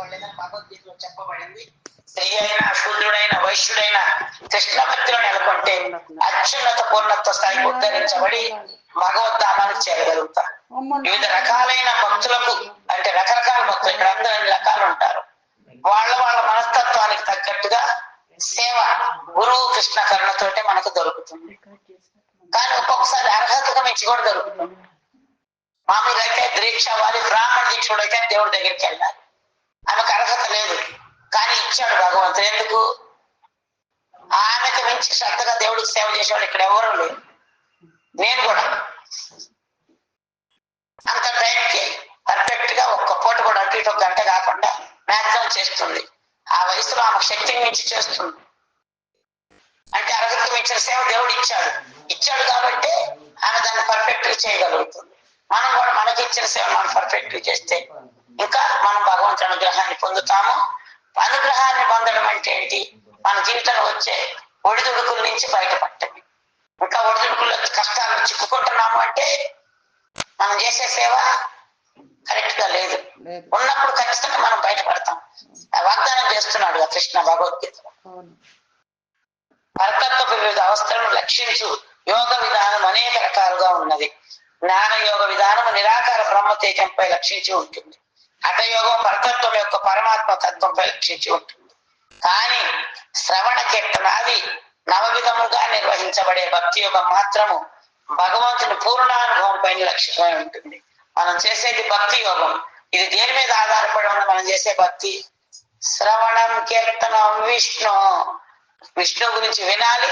చెప్పబడలేదని భగవద్గీతలో చెప్పబడింది. స్త్రీ అయినా శూద్రుడైన వైశ్యుడైన కృష్ణ భక్తిలో నెలకొంటే అత్యున్నత పూర్ణత్వ స్థాయికి ఉద్ధరించబడి భగవద్ధామానికి చేరగలుగుతారు. వివిధ రకాలైన భక్తులకు అంటే రకరకాల భక్తులు, ఇక్కడ అందరూ అన్ని రకాలు ఉంటారు. వాళ్ళ వాళ్ళ మనస్తత్వానికి తగ్గట్టుగా సేవ గురువు కృష్ణ కరుణతోటే మనకు దొరుకుతుంది. కానీ ఒక్కొక్కసారి అర్హతగా మించి కూడా దొరుకుతుంది. మామూలుగా అయితే దీక్ష అవ్వాలి, బ్రాహ్మణ దీక్షుడు అయితే దేవుడి దగ్గరికి వెళ్ళాలి. ఆమెకు అర్హత లేదు, కానీ ఇచ్చాడు భగవంతుడు. ఎందుకు? ఆమెకు మించి శ్రద్ధగా దేవుడికి సేవ చేసేవాడు ఇక్కడ ఎవరు లేరు. నేను కూడా అంత టైంకి పర్ఫెక్ట్ గా ఒక్క పూట కూడా అటు ఇటు ఒక గంట కాకుండా మ్యాక్సిమం చేస్తుంది. ఆ వయసులో ఆమె శక్తిని మించి చేస్తుంది. అంటే అర్హతకు మించిన సేవ దేవుడు ఇచ్చాడు కాబట్టి ఆమె దాన్ని పర్ఫెక్ట్ గా చేయగలుగుతుంది. మనం కూడా మనకి ఇచ్చిన సేవ మనం పర్ఫెక్ట్ గా చేస్తే ఇంకా మనం భగవంతుని అనుగ్రహాన్ని పొందుతాము. అనుగ్రహాన్ని పొందడం అంటే ఏంటి? మన జీవితంలో వచ్చే ఒడిదుడుకుల నుంచి బయటపడటం. ఇంకా ఒడిదుడుకుల కష్టాలు చిక్కుకుంటున్నాము అంటే మనం చేసే సేవ కరెక్ట్ గా లేదు. ఉన్నప్పుడు ఖచ్చితంగా మనం బయటపడతాం. వాగ్దానం చేస్తున్నాడు కృష్ణ భగవద్గీతలో. పరతత్వ వివిధ అవస్థలను లక్షించు యోగ విధానం అనేక రకాలుగా ఉన్నది. జ్ఞాన యోగ విధానం నిరాకార బ్రహ్మతేజంపై లక్షించి ఉంటుంది. హఠయోగం పరతత్వం యొక్క పరమాత్మ తత్వంపై లక్షించి ఉంటుంది. కానీ శ్రవణ కీర్తనాది నవవిధముగా నిర్వహించబడే భక్తి యోగం మాత్రము భగవంతుని పూర్ణానుభవం పైన లక్ష్యమై ఉంటుంది. మనం చేసేది భక్తి యోగం. ఇది దేని మీద ఆధారపడి ఉన్న మనం చేసే భక్తి? శ్రవణం కీర్తనం విష్ణు గురించి వినాలి,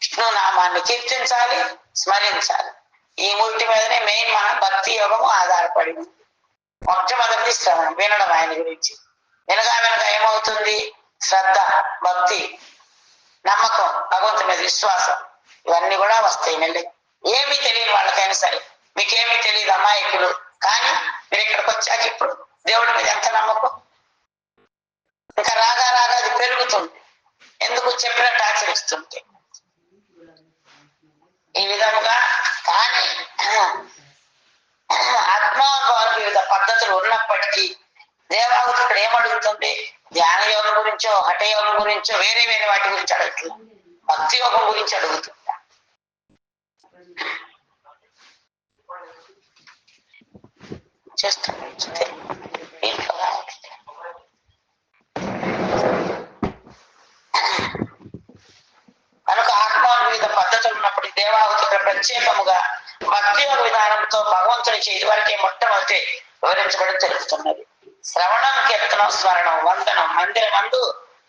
విష్ణు నామాన్ని కీర్తించాలి, స్మరించాలి. ఈ మూటి మీదనే మెయిన్ మన భక్తి యోగము ఆధారపడి ఉంది. మొట్టమొదటి శ్రవణం, వినడం ఆయన గురించి. వినగా ఏమవుతుంది? శ్రద్ధ, భక్తి, నమ్మకం, భగవంతుని మీద విశ్వాసం, ఇవన్నీ కూడా వస్తాయి. మళ్ళీ ఏమీ తెలియని వాళ్ళకైనా సరే, మీకేమీ తెలియదు అమాయకులు, కానీ మీరు ఇక్కడికి వచ్చాక ఇప్పుడు దేవుడి మీద ఎంత నమ్మకం, ఇంకా రాగా అది పెరుగుతుంది. ఎందుకు? చెప్పినట్టు ఆచరిస్తుంటే. ఈ విధముగా కానీ ఆత్మానుభవానికి వివిధ పద్ధతులు ఉన్నప్పటికీ దేవాహుతి ఇక్కడ ఏమడుగుతుంది? ధ్యాన యోగం గురించో హఠయోగం గురించో వేరే వాటి గురించి అడుగుతుంది. భక్తి యోగం గురించి అడుగుతుంది. కనుక ఆత్మాను వివిధ పద్ధతులు ఉన్నప్పటికీ దేవాహుతి ఇక్కడ ప్రత్యేకముగా భక్తి యోగ విధానంతో భగవంతుని ఇదివరకే మొట్టమొదటి వివరించబడి తెలుపుతున్నది. శ్రవణం, కీర్తనం, స్మరణం, వందనం, మందిరమందు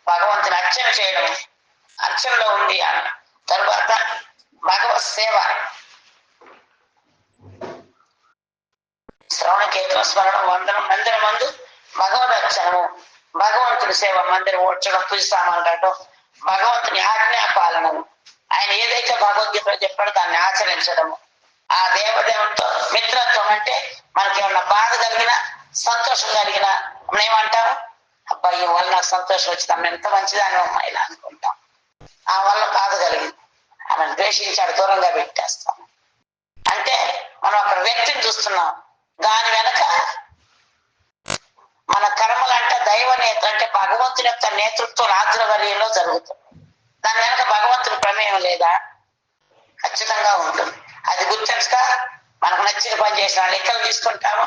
భగవంతుని అర్చన చేయడం, అర్చనలో ఉంది. తరువాత భగవత్ సేవ, శ్రవణ, కీర్తన, స్మరణం, వందనం, మందిరమందు భగవద్ అర్చనము, భగవంతుని సేవ, మందిరం ఓడ్చడం, పూజ సామాన్లు కట్టడం, భగవంతుని ఆజ్ఞాపాలనము, ఆయన ఏదైతే భగవద్గీతలో చెప్పాడో దాన్ని ఆచరించడము, ఆ దేవదేవునితో మిత్రత్వం. అంటే మనకి ఏమన్నా బాధ కలిగినా సంతోషం కలిగినా మనం ఏమంటాం? అబ్బాయి వల్ల నాకు సంతోషం వచ్చింది, ఆమె ఎంత మంచిదాని అమ్మా ఇలా అనుకుంటాం. ఆ వల్ల బాధ కలిగింది, ఆమెను ద్వేషించాడు, దూరంగా పెట్టేస్తాం. అంటే మనం అక్కడ వ్యక్తిని చూస్తున్నాం, దాని వెనక మన కర్మలు అంటే దైవ నేత్ర అంటే భగవంతుని యొక్క నేతృత్వం ఆధ్వర్యంలో జరుగుతుంది. దాని వెనక భగవంతుని ప్రమేయం లేదా? ఖచ్చితంగా ఉంటుంది. అది గుర్తించక మనకు నచ్చిన పని చేసిన లెక్కలు తీసుకుంటాము,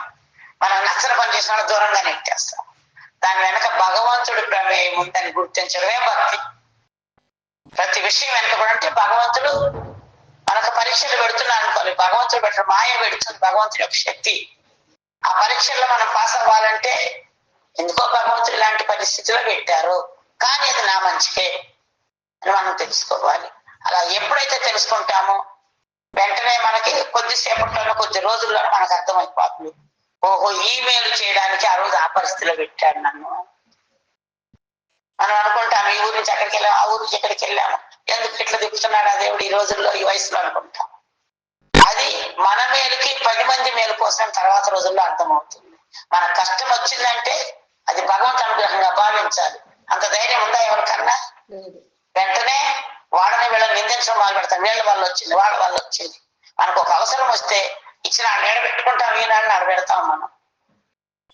మనకు నచ్చిన పని చేసిన దూరంగా నెట్టేస్తాం. దాని వెనక భగవంతుడి ప్రమేయం ఉందని గుర్తించడమే భక్తి. ప్రతి విషయం వెనక కూడా అంటే భగవంతుడు మనకు పరీక్షలు పెడుతున్నాడు అనుకోవాలి. భగవంతుడు పెట్టడం మాయ పెడుతుంది, భగవంతుడి యొక్క శక్తి. ఆ పరీక్షల్లో మనం పాస్ అవ్వాలంటే ఎందుకో భగవంతుడు ఇలాంటి పరిస్థితిలో పెట్టారు, కానీ అది నా మంచికే అని మనం తెలుసుకోవాలి. అలా ఎప్పుడైతే తెలుసుకుంటామో వెంటనే మనకి కొద్దిసేపట్లోనో కొద్ది రోజుల్లోనో మనకు అర్థమైపోతుంది, ఓహో ఈమెయిల్ చేయడానికి ఆ రోజు ఆ పరిస్థితిలో పెట్టాడు నన్ను. మనం అనుకుంటాం ఈ ఊరి నుంచి అక్కడికి వెళ్ళాము, ఆ ఊరి నుంచి ఎక్కడికి వెళ్ళాము, ఎందుకు ఇట్లా తిప్పుతున్నాడు ఆ దేవుడు ఈ రోజుల్లో ఈ వయసులో అనుకుంటాం. అది మన మేలుకి 10 మంది మేలు కోసం తర్వాత రోజుల్లో అర్థమవుతుంది. మన కష్టం వచ్చిందంటే అది భగవంతు అనుగ్రహంగా భావించాలి. అంత ధైర్యం ఉందా ఎవరికన్నా? వెంటనే వాళ్ళని వీళ్ళని నిందించడం మొదలు పెడతాం. వీళ్ళ వల్ల వచ్చింది, వాళ్ళ వల్ల వచ్చింది. మనకు ఒక అవసరం వస్తే ఇచ్చిన నీడ పెట్టుకుంటాం, ఈనాడు నడబెడతాం మనం.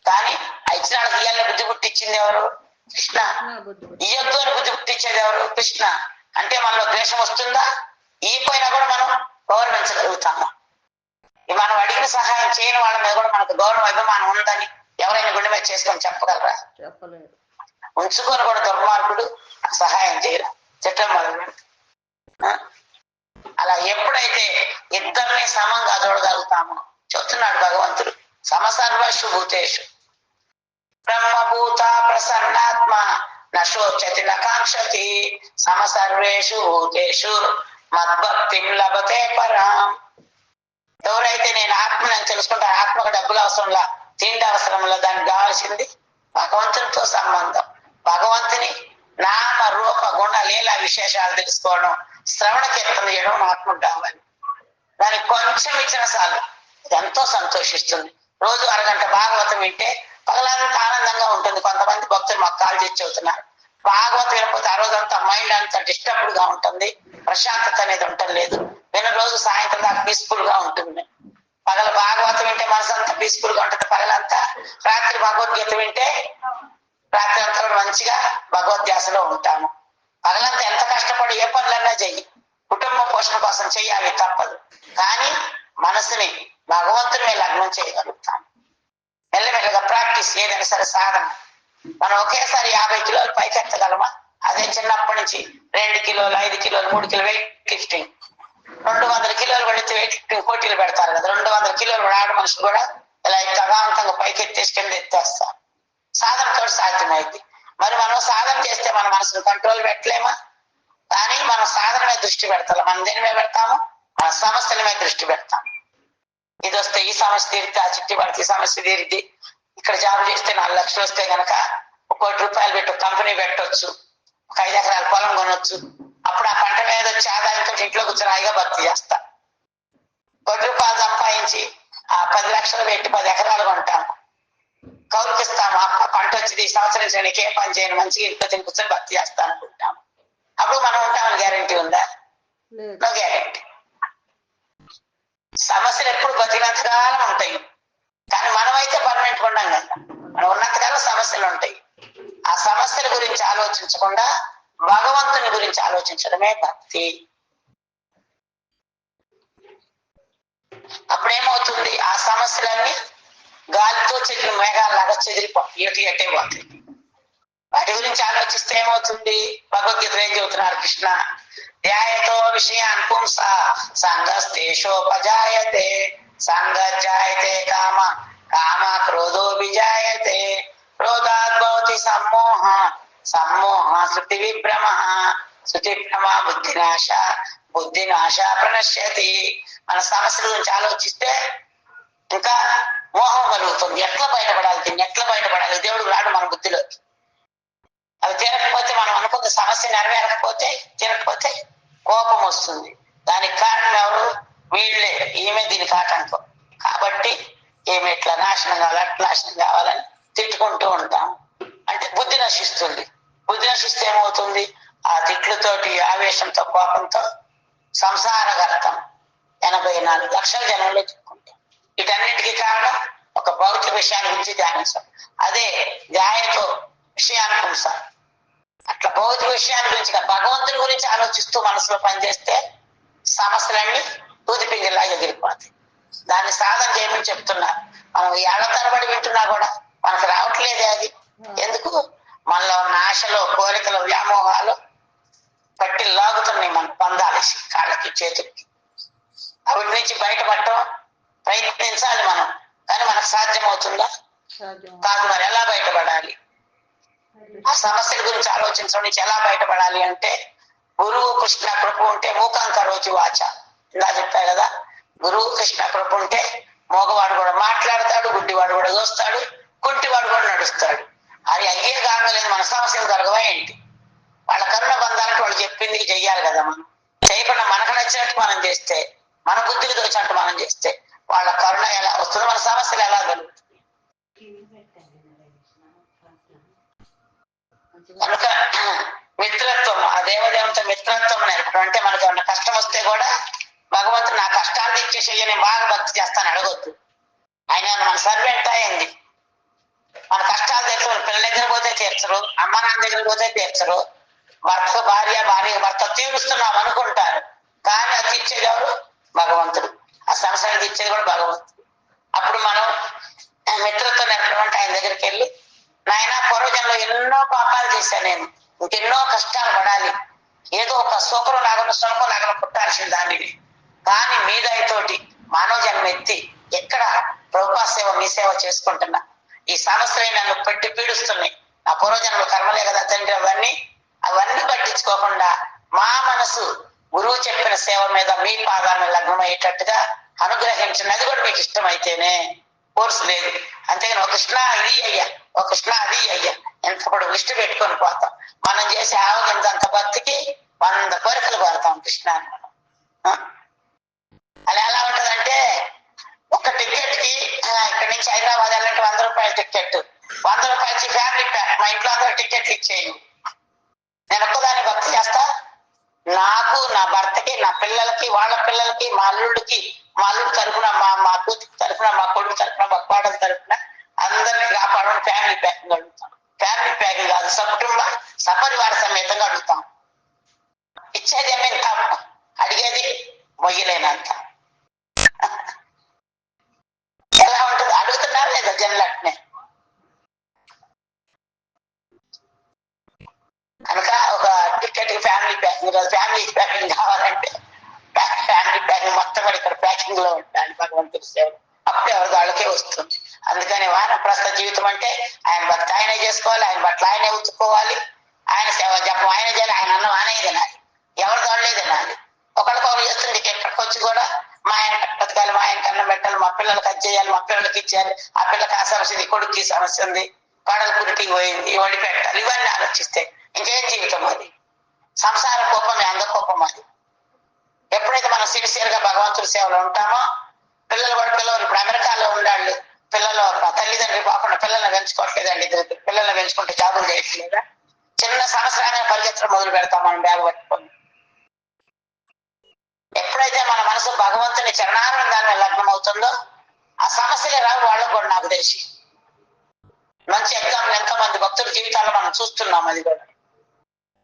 కానీ ఆ ఇచ్చిన వాళ్ళకి ఇయ్యాలని బుద్ధి పుట్టించింది ఎవరు? కృష్ణ. ఇయ్యొద్దు అని బుద్ధి పుట్టించేది ఎవరు? కృష్ణ. అంటే మనలో ద్వేషం వస్తుందా? ఈపోయినా కూడా మనం గౌరవించగలుగుతాము. మనం అడిగిన సహాయం చేయని వాళ్ళ మీద కూడా మనకు గౌరవ అభిమానం ఉందని ఎవరైనా గుండె మీద చేసుకొని చెప్పగలరా? చెప్పలేరు. ఉంచుకొని కూడా దుర్మార్గుడు సహాయం చేయరా? చెట్లం మొదలు. అలా ఎప్పుడైతే ఇద్దరిని సమంగా చూడగలుగుతామో చెప్తున్నాడు భగవంతుడు, సమసర్వషు భూతేషు బ్రహ్మభూత ప్రసన్నాత్మ నశోచతి నకాంక్షతి సమసర్వేషు భూతేషు మద్భక్తిం లభతే పరాం. ఎవరైతే నేను ఆత్మని తెలుసుకుంటే ఆత్మకు డబ్బులు అవసరంలా, తిండి అవసరంలా, దానికి కావాల్సింది భగవంతునితో సంబంధం. భగవంతుని నామ రూప గుణ లీల విశేషాలు తెలుసుకోవడం, శ్రవణ కీర్తన చేయడం ఆత్మకు కావాలి. దానికి కొంచెం ఇచ్చిన చాలు, ఎంతో సంతోషిస్తుంది. రోజు అరగంట భాగవతం వింటే పగలంతా ఆనందంగా ఉంటుంది. కొంతమంది భక్తులు మాకు కాల్ చేసి చెబుతున్నారు, భాగవతం వినకపోతే ఆ రోజంతా మైండ్ అంతా డిస్టర్బ్డ్ గా ఉంటుంది, ప్రశాంతత అనేది ఉండలేదు. విన్న రోజు సాయంత్రం దాకా పీస్ఫుల్ గా ఉంటుంది. పగల భాగవతం వింటే మనసు అంతా పీస్ఫుల్ గా ఉంటుంది పగలంతా. రాత్రి భగవద్గీత వింటే రాత్రి అంతా మంచిగా భగవద్ధ్యాసలో ఉంటాము. పగలంతా ఎంత కష్టపడి ఏ పనులన్నా చెయ్యి, కుటుంబ పోషణ కోసం చెయ్యాలి, తప్పదు. కానీ మనసుని భగవంతుని మీద లగ్నం చేయగలుగుతాం. మెల్లమెల్లగా ప్రాక్టీస్, ఏదైనా సరే సాధన. మనం ఒకేసారి 50 కిలోలు పైకెత్తగలమా? అదే చిన్నప్పటి నుంచి 2 కిలోలు 5 కిలోలు 3 కిలో వెయిట్ లిఫ్టింగ్, 200 కిలోలు పడితే వెయిట్ లిఫ్టింగ్ పోటీలు పెడతారు కదా, 200 కిలోలు కూడా ఆడ మనుషులు కూడా ఇలా తగాంతంగా పైకి ఎత్తేసి కింద ఎత్తేస్తారు. సాధనతో సాధ్యమైంది. మరి మనం సాధన చేస్తే మన మనసును కంట్రోల్ పెట్టలేమా? కానీ మనం సాధన మీద దృష్టి పెడతాం. మనం దేని మీద పెడతాము? మన సమస్యల మీద దృష్టి పెడతాం. ఇది వస్తే ఈ సమస్య తీరితే, ఆ చిట్టి పడితే ఈ సమస్య తీరిద్ది. ఇక్కడ జాబ్ చేస్తే 4 లక్షలు వస్తే గనక 1 కోటి రూపాయలు పెట్టి కంపెనీ పెట్టవచ్చు, 5 ఎకరాల పొలం కొనొచ్చు. అప్పుడు ఆ పంట మీద వచ్చి ఆదాయంతో ఇంట్లో కూర్చొని హాయిగా భక్తి చేస్తా. 1 కోటి రూపాయలు సంపాదించి ఆ 10 లక్షలు పెట్టి 10 ఎకరాలు కొంటాం, కౌలుకిస్తాము. ఆ పంట వచ్చింది, ఈ సంవత్సరం నీకే పని చేయను, మంచిగా ఇంట్లో తిని కూర్చొని భక్తి చేస్తా అనుకుంటాం. అప్పుడు మనం ఉంటామని గ్యారంటీ ఉందా? No guarantee. సమస్యలు ఎప్పుడు బతికినంతకాలం ఉంటాయి, కానీ మనమైతే పర్మనెంట్ ఉన్నాం కదా. మనం ఉన్నంతకాలం సమస్యలు ఉంటాయి. ఆ సమస్యల గురించి ఆలోచించకుండా భగవంతుని గురించి ఆలోచించడమే భక్తి. అప్పుడేమవుతుంది? ఆ సమస్యలన్నీ గాలితో చెదిరి మేఘాలలాగా చెదిరిపోతాయి, ఎటు ఎట్టే పోతాయి. వాటి గురించి ఆలోచిస్తే ఏమవుతుంది? భగవద్గీతలో ఏం చెబుతున్నారు కృష్ణ? ధ్యాయతో విషయాన్ పుంస సంగస్తేషోపజాయతే సంగజాయతే కామ కామ క్రోధో విజాయతే క్రోధాద్భవతి సమ్మోహ సమ్మోహ శృతి విభ్రమ శృతి భ్రమ బుద్ధినాశ బుద్ధినాశ ప్రణశ్యతి. మన సమస్యల గురించి ఆలోచిస్తే ఇంకా మోహం కలుగుతుంది. ఎట్లా బయటపడాలి, దీన్ని ఎట్లా బయటపడాలి? దేవుడు రాడు మన బుద్ధిలో. అది తీరకపోతే, మనం అనుకున్న సమస్య నెరవేరకపోతే, తీరకపోతే కోపం వస్తుంది. దానికి కారణం ఎవరు? వీళ్ళే. ఈమె దీనికి ఆటంకం. కాబట్టి ఈమె ఇట్లా నాశనం కావాలి, అట్లా నాశనం కావాలని తిట్టుకుంటూ ఉంటాం. అంటే బుద్ధి నశిస్తుంది. బుద్ధి నశిస్తే ఏమవుతుంది? ఆ తిట్లతోటి, ఆవేశంతో, కోపంతో సంసారగతం 84 లక్షల జనంలో చిక్కుంటాం. వీటన్నిటికీ కారణం ఒక భౌతిక విషయాన్ని గురించి ధ్యానించడం. అదే ధ్యాయతో విషయానుకుంస. అట్లా భౌతిక విషయాన్ని గురించి భగవంతుని గురించి ఆలోచిస్తూ మనసులో పనిచేస్తే సమస్యలన్నీ దూదిపింగిలా ఎగిరిపోతాయి. దాన్ని సాధన చేయమని చెప్తున్నా. మనం ఏళ్ల తరబడి వింటున్నా కూడా మనకు రావట్లేదే. అది ఎందుకు? మనలో ఉన్న ఆశలో, కోరికలు, వ్యామోహాలు పట్టి లాగుతున్నాయి. మనం పొందాలేసి కాళ్ళకి, చేతులకి. వాటి నుంచి బయటపడటం ప్రయత్నించాలి మనం. కానీ మనకు సాధ్యమవుతుందా? కాదు. మరి ఎలా బయటపడాలి? ఆ సమస్యల గురించి ఆలోచించడం నుంచి ఎలా బయటపడాలి అంటే, గురువు కృష్ణ కృప ఉంటే మూకం కరోతి వాచ. ఇలా చెప్పా కదా, గురువు కృష్ణ కృప ఉంటే మోగవాడు కూడా మాట్లాడతాడు, గుడ్డివాడు కూడా చూస్తాడు, కుంటివాడు కూడా నడుస్తాడు. అది అయ్యే కారణం లేదు. మన సమస్యలు జరగవా ఏంటి? వాళ్ళ కరుణ బంధాలకు వాళ్ళు చెప్పింది చెయ్యాలి కదా. మనం చేయకుండా మనకు నచ్చినట్టు మనం చేస్తే, మన బుద్ధికి తోచినట్టు మనం చేస్తే వాళ్ళ కరుణ ఎలా వస్తుంది? మన సమస్యలు ఎలా జరుగుతుంది? కనుక మిత్రత్వం, ఆ దేవదేవంతో మిత్రత్వం నేర్పడం. అంటే మనకి ఏమన్నా కష్టం వస్తే కూడా భగవంతుడు నా కష్టాలు తెచ్చేసేయ, నేను బాగా భక్తి చేస్తాను అడగొద్దు. ఆయన మన సర్వెంట్ అయింది. మన కష్టాలు తీర్చరు, పిల్లల దగ్గర పోతే తీర్చరు, అమ్మ నాన్న దగ్గర పోతే తీర్చరు, భార్య భర్త తీరుస్తున్నాం అనుకుంటారు, కానీ అది తీర్చేది ఎవరు? భగవంతుడు. ఆ సంసారం తీర్చేది కూడా భగవంతుడు. అప్పుడు మనం మిత్రత్వం నేర్పడం ఆయన దగ్గరికి వెళ్ళి, నాయన పూర్వజంలో ఎన్నో పాపాలు చేశాను, నేను ఇంకెన్నో కష్టాలు పడాలి, ఏదో ఒక సూకరం లాగా సునకం లాగా పుట్టాల్సిన దానిని, కానీ మీ దయతోటి మానవ జన్మ ఎత్తి ఎక్కడ ప్రభుపా సేవ మీ సేవ చేసుకుంటున్నా, ఈ సమస్యలు నన్ను పెట్టి పీడిస్తున్నాయి, నా పూర్వజన్మ కర్మలే కదా తండ్రి, అవన్నీ పట్టించుకోకుండా మా మనసు గురువు చెప్పిన సేవ మీద మీ పాదాలను లగ్నమయ్యేటట్టుగా అనుగ్రహించండి. అది కూడా మీకు ఇష్టమైతేనే, కోర్సు లేదు. అంతేగాని ఒక కృష్ణ ఇది అయ్యా, ఒక కృష్ణ అది అయ్యా ఎంతప్పుడు లిస్టు పెట్టుకొని పోతాం. మనం చేసే ఆవగిందంత భక్తికి 100 కోరికలు కోరుతాం కృష్ణాన్ని మనం. అలా ఎలా ఉంటదంటే, ఒక టికెట్ కి ఇక్కడి నుంచి హైదరాబాద్ వెళ్ళాలంటే 100 రూపాయల టికెట్, 100 రూపాయలకి ఫ్యామిలీ ప్యాక్, మా ఇంట్లో అందరూ టికెట్లు ఇచ్చేయి. నేను ఒక్కదాన్ని భక్తి చేస్తా, నాకు, నా భర్తకి, నా పిల్లలకి, వాళ్ళ పిల్లలకి, మా అల్లుడికి, మా అల్లుడి తరఫున, మా కూతురు తరఫున, మా కొడుకు తరఫున, మా కోడల తరఫున అందరినీ కాపాడడం ఫ్యామిలీ ప్యాకింగ్ అడుగుతాం. ఫ్యామిలీ ప్యాకింగ్ కాదు, సకుటుంబ సపరివార సమేతంగా అడుగుతాం. ఇచ్చేది ఏమేం కాదు, అడిగేది మొయ్యలేనంత. ఎలా ఉంటుంది? అడుగుతున్నారు లేదా జన్లట్నే? కనుక ఒక టికెట్ ఫ్యామిలీ ప్యాకింగ్ కాదు, ఫ్యామిలీ ప్యాకింగ్ కావాలంటే ఫ్యామిలీ ప్యాకింగ్ మొత్తం కూడా ఇక్కడ ప్యాకింగ్ లో ఉండాలి భగవంతుడి సేవ. అప్పుడు ఎవరి వాళ్ళకే వస్తుంది. అందుకని వానప్రస్థ జీవితం అంటే ఆయన భక్తి ఆయనే చేసుకోవాలి, ఆయన బట్టలు ఆయనే ఉతుక్కోవాలి, ఆయన సేవ జపం ఆయన చేయాలి, ఆయన అన్నం ఆయనే తినాలి, ఎవరి దాళ్ళే తినాలి. ఒకరికొకరు చేస్తుంది. ఎక్కడికి వచ్చి కూడా మా ఆయన బతకాలి, మా ఆయనకి అన్నం పెట్టాలి, మా పిల్లలకి అది చేయాలి, మా పిల్లలకి ఇచ్చేయాలి, ఆ పిల్లకి ఆ సమస్య ఉంది, కొడుకు సమస్య ఉంది, కోడలు పురిటికి పోయింది, వడి పెట్టాలి, ఇవన్నీ ఆలోచిస్తే ఇంకేం జీవితం అది? సంసార కోపం, అంద కోపం అది. ఎప్పుడైతే మనం సిన్సియర్ గా భగవంతుడి సేవలో ఉంటామో, పిల్లలు ఇప్పుడు అమెరికాలో ఉండాళ్ళు, పిల్లలు తల్లిదండ్రులు కాకుండా పిల్లల్ని పెంచుకోవట్లేదండి, పిల్లల్ని పెంచుకుంటే జాబులు చేయట్లేదా? చిన్న సంవత్సరాన్ని పరిగెత్తడం మొదలు పెడతాం మనం బ్యాగ్ పట్టుకొని. ఎప్పుడైతే మన మనసు భగవంతుని చరణానందాన్ని లగ్నం అవుతుందో ఆ సమస్యలే రావు వాళ్ళకు కూడా. నాకు తెలిసి మంచి ఎగ్జాంపుల్ ఎంతో మంది భక్తుల జీవితాల్లో మనం చూస్తున్నాం. అది కూడా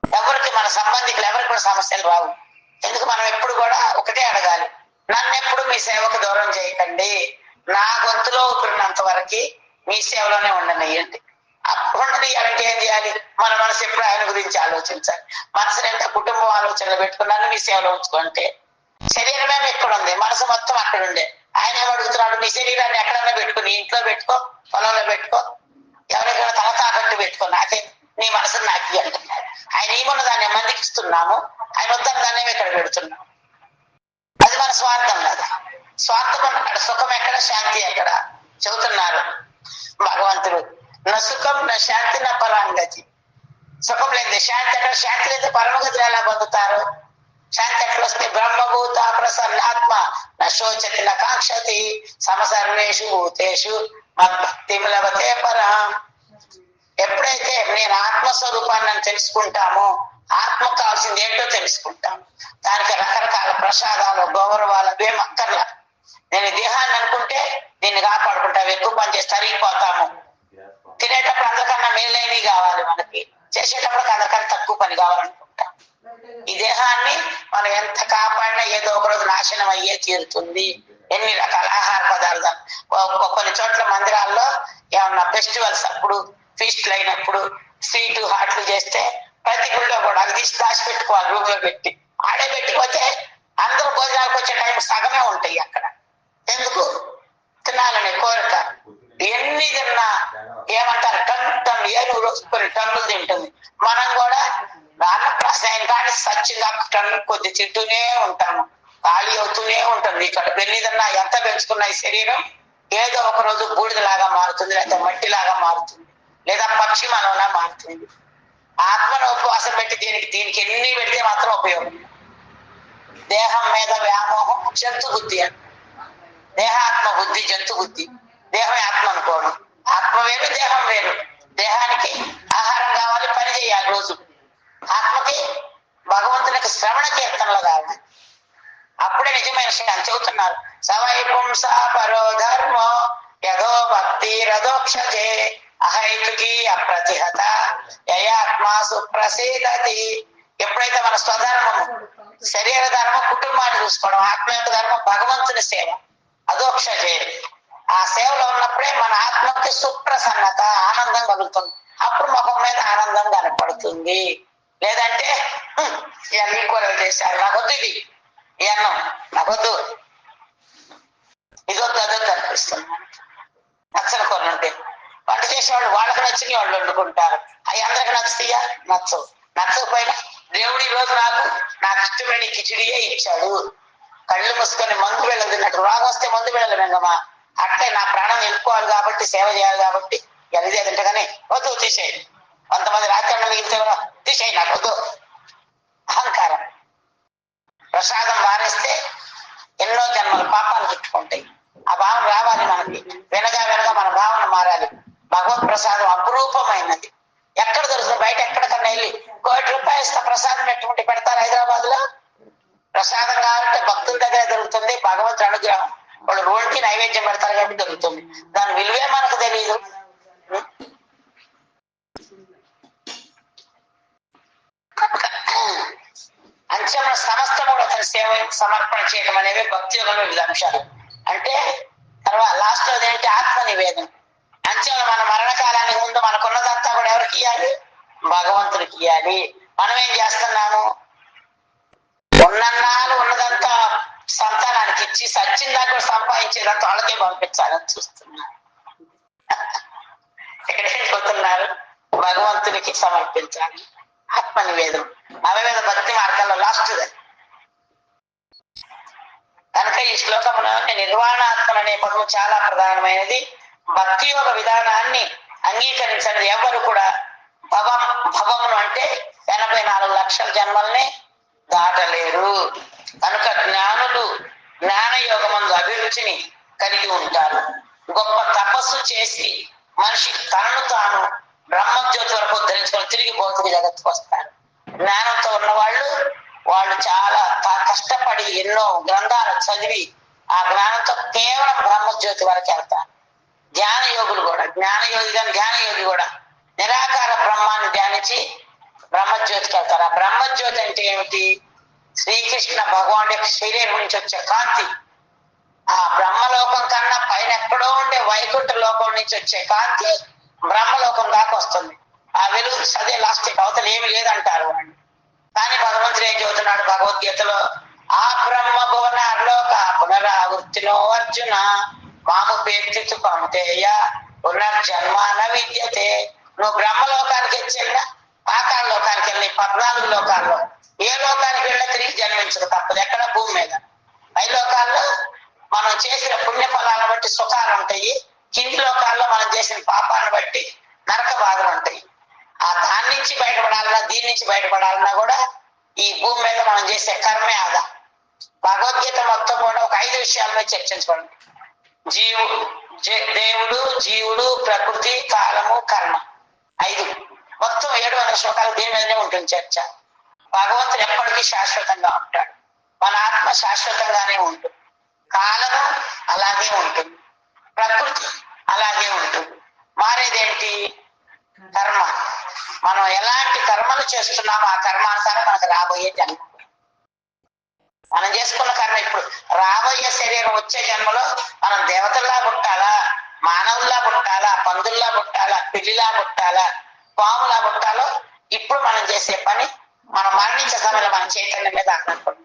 ఎవరికి, మన సంబంధికులు ఎవరికి కూడా సమస్యలు రావు. ఎందుకు? మనం ఎప్పుడు కూడా ఒకటే అడగాలి, నన్ను ఎప్పుడు మీ సేవకు దూరం చేయకండి, నా గొంతులో ఉన్నంత వరకు మీ సేవలోనే ఉండనియండి. ఉండనియాలంటే ఏం చేయాలి? మన మనసు ఎప్పుడు ఆయన గురించి ఆలోచించాలి. మనసుని ఎంత కుటుంబం ఆలోచనలు పెట్టుకున్నాను మీ సేవలో ఉంచుకుంటే, శరీరమే ఎక్కడ ఉంది, మనసు మొత్తం అక్కడ ఉండే. ఆయన ఏమడుగుతున్నాడు? నీ శరీరాన్ని ఎక్కడైనా పెట్టుకో, నీ ఇంట్లో పెట్టుకో, పొలంలో పెట్టుకో, ఎవరికైనా తల తాకట్టు పెట్టుకో, నాకే నీ మనసుని నాకు అంటున్నాడు. ఆయన ఏమున్న దాన్ని మందికి ఇస్తున్నాము, ఆయన వద్దన్న దాన్ని ఇక్కడ పెడుతున్నాము. అది మన స్వార్థం కదా. స్వార్థం అక్కడ సుఖం ఎక్కడ, శాంతి ఎక్కడ చెబుతున్నారు భగవంతుడు. నా సుఖం, నా శాంతి, నా పరాంగతి. సుఖం లేదు, శాంతి ఎక్కడ? శాంతి లేదు, పరమగతిని ఎలా పొందుతారు? శాంతి ఎక్కడ వస్తే? బ్రహ్మభూత ప్రసన్నాత్మ నశోచతి నకాంక్షతి సమసర్వేషు భూతేషు మద్భక్తి లభతే పరహం. ఎప్పుడైతే నేను ఆత్మస్వరూపాన్ని తెలుసుకుంటామో, ఆత్మకు కావాల్సింది ఏంటో తెలుసుకుంటాం. దానికి రకరకాల ప్రసాదాలు, గౌరవాలు అవేం అక్కర్లా. నేను దేహాన్ని అనుకుంటే దీన్ని కాపాడుకుంటాం, ఎక్కువ పని చేసి తరిగిపోతాము. తినేటప్పుడు అందరికన్నా మేలైనవి కావాలి మనకి, చేసేటప్పుడు అందరికన్నా తక్కువ పని కావాలనుకుంటాం. ఈ దేహాన్ని మనం ఎంత కాపాడినా ఏదో ఒక రోజు నాశనం అయ్యే తీరుతుంది. ఎన్ని రకాల ఆహార పదార్థాలు కొన్ని చోట్ల మందిరాల్లో ఏమన్నా ఫెస్టివల్స్ అప్పుడు, ఫీస్ట్లు అయినప్పుడు స్వీటు హాట్లు చేస్తే ప్రతి గుడిలో కూడా అది తీసి దాచిపెట్టుకోవాలి, రూమ్ లో పెట్టి. ఆడే పెట్టిపోతే అందరూ భోజనాలకు వచ్చే టైం సగమే ఉంటాయి అక్కడ. ఎందుకు? తినాలనే కోరిక. ఎన్ని తిన్నా ఏమంటారు, టన్ను ఏను రోజు కొన్ని టన్నులు తింటుంది. మనం కూడా అన్నప్రాసన కానీ సత్యంగా టన్ను కొద్ది తింటూనే ఉంటాము, ఖాళీ అవుతూనే ఉంటుంది. ఇక్కడ ఎన్నిదన్నా ఎంత పెంచుకున్న ఈ శరీరం ఏదో ఒక రోజు బూడిదలాగా మారుతుంది, లేదా మట్టిలాగా మారుతుంది, లేదా పక్షి మనలా మారుతుంది. ఆత్మను ఉపవాసం పెట్టి దీనికి ఎన్ని పెడితే మాత్రం ఉపయోగం. దేహం మీద వ్యామోహం జంతు బుద్ధి అని. దేహాత్మ బుద్ధి జంతు బుద్ధి. దేహమే ఆత్మ అనుకోవడం. ఆత్మ వేరు, దేహం వేరు. దేహానికి ఆహారం కావాలి, పని చేయాలి రోజు. ఆత్మకి భగవంతునికి శ్రవణ కీర్తనలు కావాలి. అప్పుడే నిజమైన శాంతి. చెబుతున్నారు, సవై పుంస పరో ధర్మో యథో భక్తి రథోక్షజే అహైతుకి అప్రతిహత యయాత్మాసు ప్రసీదతి. ఎప్పుడైతే మన స్వధర్మము, శరీర ధర్మం కుటుంబాన్ని చూసుకోవడం, ఆత్మ యొక్క ధర్మం భగవంతుని సేవ, అదోక్ష చేయాలి. ఆ సేవలో ఉన్నప్పుడే మన ఆత్మకి సుప్రసన్నత, ఆనందం కలుగుతుంది. అప్పుడు ముఖం మీద ఆనందం కనపడుతుంది. లేదంటే ఇవన్నీ కూరలు చేశారు, నాకొద్దు ఇది, ఈ అన్నం నాకొద్దు, ఇదొద్దు అదొద్దు అనిపిస్తుంది. నచ్చని కూరలు ఉంటే వంట చేసేవాళ్ళు వాళ్ళకి నచ్చిన వాళ్ళు వండుకుంటారు. అవి అందరికి నచ్చుతాయా? నచ్చవు. నచ్చకపోయినా దేవుడు ఈ రోజు నాకు ఇష్టమైన కిచిడియే ఇచ్చాడు. కళ్ళు మూసుకొని మందు బిళ్ళలు తిన్నట్టు, రోగం వస్తే మందు బిళ్ళలు మింగమా, అట్లే నా ప్రాణం వెళ్ళిపోవాలి కాబట్టి, సేవ చేయాలి కాబట్టి ఎల్లిదే తింటగానే వద్దు తీసేయి. కొంతమంది రాత్రి మిగిలితే తీసేయి, నాకు వద్దు. అహంకారం. ప్రసాదం వారేస్తే ఎన్నో జన్మల పాపాలు చుట్టుకుంటాయి. ఆ భావన రావాలి మనకి. వినగా మన భావన మారాలి. భగవత్ ప్రసాదం అపురూపమైనది. ఎక్కడ దొరుకుతుంది? బయట ఎక్కడికన్నా వెళ్ళి ₹1,00,000 ఇస్తే ప్రసాదం పెట్టుకుంటే పెడతారు హైదరాబాద్ లో? ప్రసాదం కావాలంటే భక్తుల దగ్గర దొరుకుతుంది. భగవంతుడి అనుగ్రహం. వాళ్ళు రోడ్కి నైవేద్యం పెడతారు కాబట్టి దొరుకుతుంది. దాని విలువే మనకు తెలియదు. అంచెంలో సమస్తం కూడా అతని సేవ సమర్పణ చేయడం అనేవి భక్తి యోగంలో వివిధ అంశాలు. అంటే తర్వాత లాస్ట్ లో ఏంటి? ఆత్మ నివేదన. అంచెంలో మన మరణకాలానికి ముందు మనకున్నదంతా కూడా ఎవరికి ఇవ్వాలి? భగవంతుడికి ఇవ్వాలి. మనం ఏం చేస్తున్నాము? ఉన్నన్నాళ్ళు ఉన్నదంతా సంతానానికి ఇచ్చి సచ్చిందా కూడా సంపాదించేదంతా వాళ్ళకే పంపించాలని చూస్తున్నారు. ఎక్కడికి పోతున్నారు? భగవంతునికి సమర్పించాలి. ఆత్మ నివేదన నవవేద భక్తి మార్గాల్లో లాస్ట్. కనుక ఈ శ్లోకంలో నిర్వాణాత్మ అనే పదము చాలా ప్రధానమైనది. భక్తి యోగ విధానాన్ని అంగీకరించినది ఎవరు కూడా భవమును అంటే 84 లక్షల జన్మల్ని దాటలేరు. కనుక జ్ఞానులు జ్ఞానయోగమందు అభిరుచిని కలిగి ఉంటారు. గొప్ప తపస్సు చేసి మనిషి తనను తాను బ్రహ్మజ్యోతి వరకు ఉద్ధరించుకొని తిరిగి భౌతిక జగత్తుకు వస్తారు. జ్ఞానంతో ఉన్న వాళ్ళు చాలా కష్టపడి ఎన్నో గ్రంథాలు చదివి ఆ జ్ఞానంతో కేవలం బ్రహ్మజ్యోతి వరకు వెళ్తారు. ధ్యాన ధ్యానయోగి కూడా నిరాకార బ్రహ్మాన్ని ధ్యానించి బ్రహ్మజ్యోతికి వెళ్తారు. ఆ బ్రహ్మజ్యోతి అంటే ఏమిటి? శ్రీకృష్ణ భగవాన్ యొక్క శరీరం నుంచి వచ్చే కాంతి. ఆ బ్రహ్మలోకం కన్నా పైన ఎక్కడో ఉండే వైకుంఠ లోకం నుంచి వచ్చే కాంతి బ్రహ్మలోకం దాకా వస్తుంది. ఆ వెలుగు అదే లాస్ట్ అవతల ఏమి లేదంటారు వాళ్ళు. కానీ భగవంతుడు ఏం చెబుతున్నాడు భగవద్గీతలో? ఆ బ్రహ్మ భువన లోక పునరావృత్తినో అర్జున మాము పేర్తితు కౌంతేయ పునర్జన్మాన విద్యతే. నువ్వు బ్రహ్మలోకానికి వెళ్ళినా పాతాళ లోకానికి వెళ్ళి 14 లోకాల్లో ఏ లోకానికి వెళ్ళినా తిరిగి జన్మించదు తప్పదు. ఎక్కడ? భూమి మీద. పై లోకాల్లో మనం చేసిన పుణ్య ఫలాలను బట్టి సుఖాలు ఉంటాయి. కింది లోకాల్లో మనం చేసిన పాపాలను బట్టి నరక బాధలు ఉంటాయి. ఆ దాని నుంచి బయటపడాలన్నా దీని నుంచి బయటపడాలన్నా కూడా ఈ భూమి మీద మనం చేసే కర్మే ఆదా. భగవద్గీత మొత్తం కూడా ఒక 5 విషయాల మీద చర్చించుకోండి. దేవుడు, జీవుడు, ప్రకృతి, కాలము, కర్మ. 5 మొత్తం 700 శ్లోకాలు దీని మీదనే ఉంటుంది చర్చ. భగవంతుడు ఎప్పటికీ శాశ్వతంగా ఉంటాడు. మన ఆత్మ శాశ్వతంగానే ఉంటుంది. కాలము అలాగే ఉంటుంది. ప్రకృతి అలాగే ఉంటుంది. మారేదేంటి? కర్మ. మనం ఎలాంటి కర్మలు చేస్తున్నామో ఆ కర్మానుసారం మనకు రాబోయే జన్మ. మనం చేసుకున్న కర్మ ఇప్పుడు రాబోయే శరీరం వచ్చే జన్మలో మనం దేవతల్లా పుట్టాలా, మానవుల్లా పుట్టాలా, పందుల్లా పుట్టాలా, పిల్లిలా పుట్టాలా, పాములా పుట్టాలో ఇప్పుడు మనం చేసే పని మనం మరణించే సమయంలో మన చైతన్యం మీద ఆధారపడి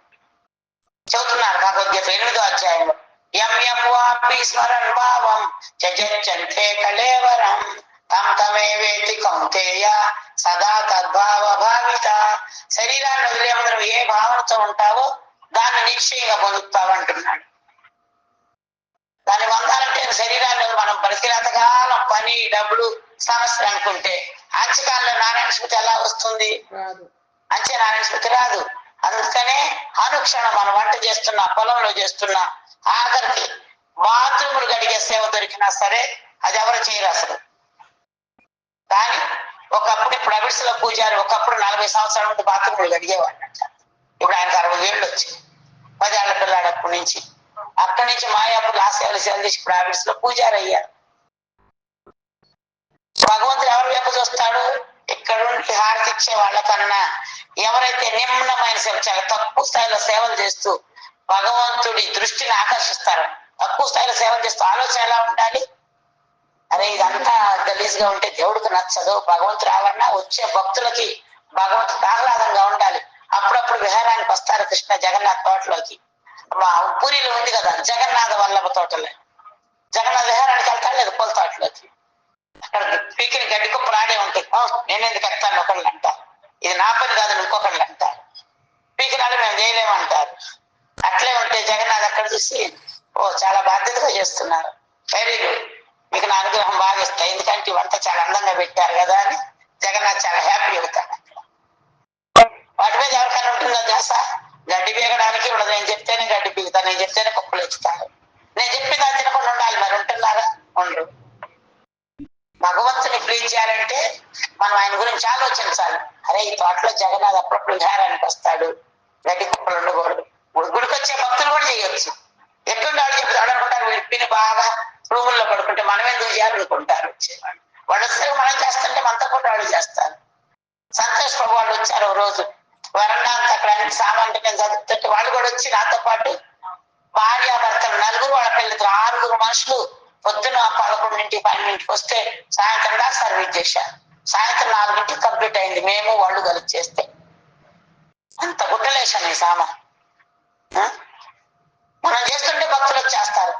చెబుతున్నారు భగవద్గీత 8వ అధ్యాయంలో. యం వాపి స్మరన్ భావం చంతే కళేవరం తమేవేతి కౌంతేయ సదా తద్భావ భావిత. శరీరాన్ని వదిలే ముందు ఏ భావనతో ఉంటావో దాన్ని నిశ్చయంగా పొందుతావు అంటున్నాడు. దాన్ని పొందాలంటే శరీరాన్ని మనం బ్రతికినంతకాలం పని, డబ్బులు, సమస్యలు అనుకుంటే అంచకాలంలో నారాయణ స్మృతి ఎలా వస్తుంది? అంచే నారాయణ స్మృతి రాదు. అందుకనే అనుక్షణం మనం వంట చేస్తున్నా, పొలంలో చేస్తున్నా, ఆఖరికి బాత్రూములు గడిగే సేవ దొరికినా సరే అది ఎవరు చేయరు అసలు. కానీ ఒకప్పుడు ఇప్పుడు అబిడ్స్ లో పూజారి ఒకప్పుడు 40 సంవత్సరాల ముందు బాత్రూములు గడిగేవాడిని అంట. ఇప్పుడు ఆయనకు 60 ఏళ్ళు వచ్చి 10 ఏళ్ల పిల్లాడు అప్పటి నుంచి. అక్కడి నుంచి మాయాపూర్ లాసేవలు సేవలు తీసి ఇప్పుడు అబిడ్స్ లో పూజారి అయ్యారు. భగవంతుడు ఎవరి వైపు చూస్తాడు? ఇక్కడుండి హారతి ఇచ్చే వాళ్ళకన్నా ఎవరైతే నిమ్నమైన సేవ, చాలా తక్కువ స్థాయిలో సేవలు చేస్తూ భగవంతుడి దృష్టిని ఆకర్షిస్తారు. తక్కువ స్థాయిలో సేవలు చేస్తూ ఆలోచన ఎలా ఉండాలి? అరే ఇదంతా గలీజ్ గా ఉంటే దేవుడికి నచ్చదు. భగవంతుడు రావన్నా వచ్చే భక్తులకి భగవంతుడు ఆహ్లాదంగా ఉండాలి. అప్పుడప్పుడు విహారానికి వస్తారు కృష్ణ జగన్నాథ్ తోటలోకి. పూరిలో ఉంది కదా జగన్నాథ వల్లభ తోటలో, జగన్నాథ విహారానికి వెళ్తాడు లేదు పూల తోటలోకి. అక్కడ పీకిన గడ్డి కుప్పలు ఆడే ఉంటాయి. నేను ఎందుకు ఎత్తాను ఒకళ్ళు అంటారు, ఇది నా పని కాదు ఇంకొకళ్ళు అంటారు. పీకినాడు మేము చేయలేమంటారు. అట్లే ఉంటే జగన్నాథ్ అక్కడ చూసి ఓ చాలా బాధ్యతగా చేస్తున్నారు, వెరీ గుడ్, మీకు నా అనుగ్రహం బాగా ఇస్తాయి, ఎందుకంటే ఇవంతా చాలా అందంగా పెట్టారు కదా అని జగన్నాథ్ చాలా హ్యాపీ అవుతాడు. వాటి మీద ఎవరికైనా ఉంటుందో ధ్యాస? గడ్డి పీకడానికి ఉండదు. నేను చెప్తేనే గడ్డి పీకుతాను, నేను చెప్తేనే కుప్పలు ఎత్తుతాను, నేను చెప్పిన తినకుండా ఉండాలి. మరి ఉంటున్నారా? ఉండరు. భగవంతుని ప్లీజ్ చేయాలంటే మనం ఆయన గురించి ఆలోచించాలి. అరే ఈ తోటలో జగన్నాథ్ అప్పుడప్పుడు విహారానికి వస్తాడు, గడ్డి కుప్పలు ఉండకూడదు. గుడికి వచ్చే భక్తులు కూడా చేయొచ్చు. ఎట్లుండి వాళ్ళు చెప్తాడు అనుకుంటారు, విడిపిని బాగా రూముల్లో పడుకుంటే మనం ఎందుకు చేయాలనుకుంటారు వచ్చేవాళ్ళు. వాళ్ళు వస్తే మనం చేస్తుంటే మనతో కూడా వాళ్ళు చేస్తారు. సంతోష్ ప్రభు వాళ్ళు వచ్చారు ఓ రోజు, వరండా అంతా అక్కడ అన్ని సామాన్లు నేను చదువుతుంటే వాళ్ళు కూడా వచ్చి నాతో పాటు భార్యాభర్తలు నలుగురు వాళ్ళ పిల్లలు 6 మనుషులు పొద్దున 11 12 వస్తే సాయంత్రం దాకా సర్వీస్ చేశారు. సాయంత్రం 4 కంప్లీట్ అయింది, మేము వాళ్ళు కలిసి చేస్తే. అంత గుడ్డలేశాను ఈ సామాన్. మనం చేస్తుంటే భక్తులు వచ్చేస్తారు.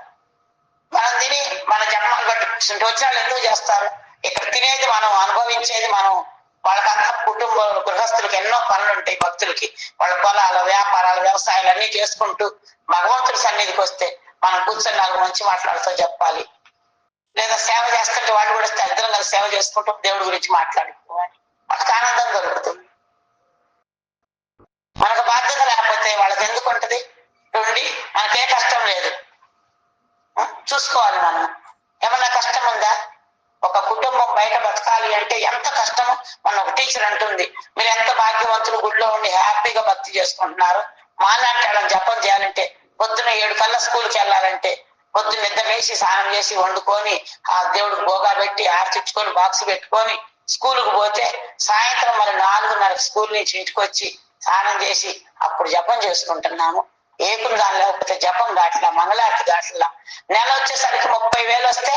మనం తిని మన జన్మలు బట్టి వచ్చిన వాళ్ళు ఎందుకు చేస్తారు? ఇక్కడ తినేది మనం, అనుభవించేది మనం. వాళ్ళకంతా కుటుంబ గృహస్థులకి ఎన్నో పనులు ఉంటాయి. భక్తులకి వాళ్ళ పొలాలు, వ్యాపారాలు, వ్యవసాయాలు అన్ని చేసుకుంటూ భగవంతుడి సన్నిధికి వస్తే మనం కూర్చొని 4 మంచి మాట్లాడుతూ చెప్పాలి. లేదా సేవ చేస్తుంటే వాళ్ళు కూడా వస్తే ఇద్దరం కలిసి సేవ చేసుకుంటూ దేవుడి గురించి మాట్లాడుకోవాలి. వాళ్ళకి ఆనందం దొరుకుతుంది. మనకు బాధ్యత లేకపోతే వాళ్ళకి ఎందుకు ఉంటది? ఉండి మనకే కష్టం లేదు, చూసుకోవాలి. మనం ఏమన్నా కష్టం ఉందా? ఒక కుటుంబం బయట బతకాలి అంటే ఎంత కష్టమో. మన ఒక టీచర్ అంటుంది, మీరు ఎంత భాగ్యవంతులు, గుడిలో ఉండి హ్యాపీగా భక్తి చేసుకుంటున్నారు. మాలాంటి వాళ్ళని జపం చేయాలంటే పొద్దున 7 కల్లా స్కూల్కి వెళ్ళాలంటే పొద్దున్న నిద్ర వేసి స్నానం చేసి వండుకొని ఆ దేవుడికి భోగా పెట్టి ఆర్తిచ్చుకొని బాక్స్ పెట్టుకొని స్కూల్కి పోతే సాయంత్రం మరి 4:30 స్కూల్ నుంచి ఇంటికి వచ్చి స్నానం చేసి అప్పుడు జపం చేసుకుంటున్నాము. ఏకులు దాని లేకపోతే జపం గాట్లా, మంగళారతి గాట్లా. నెల వచ్చేసరికి 30,000 వస్తే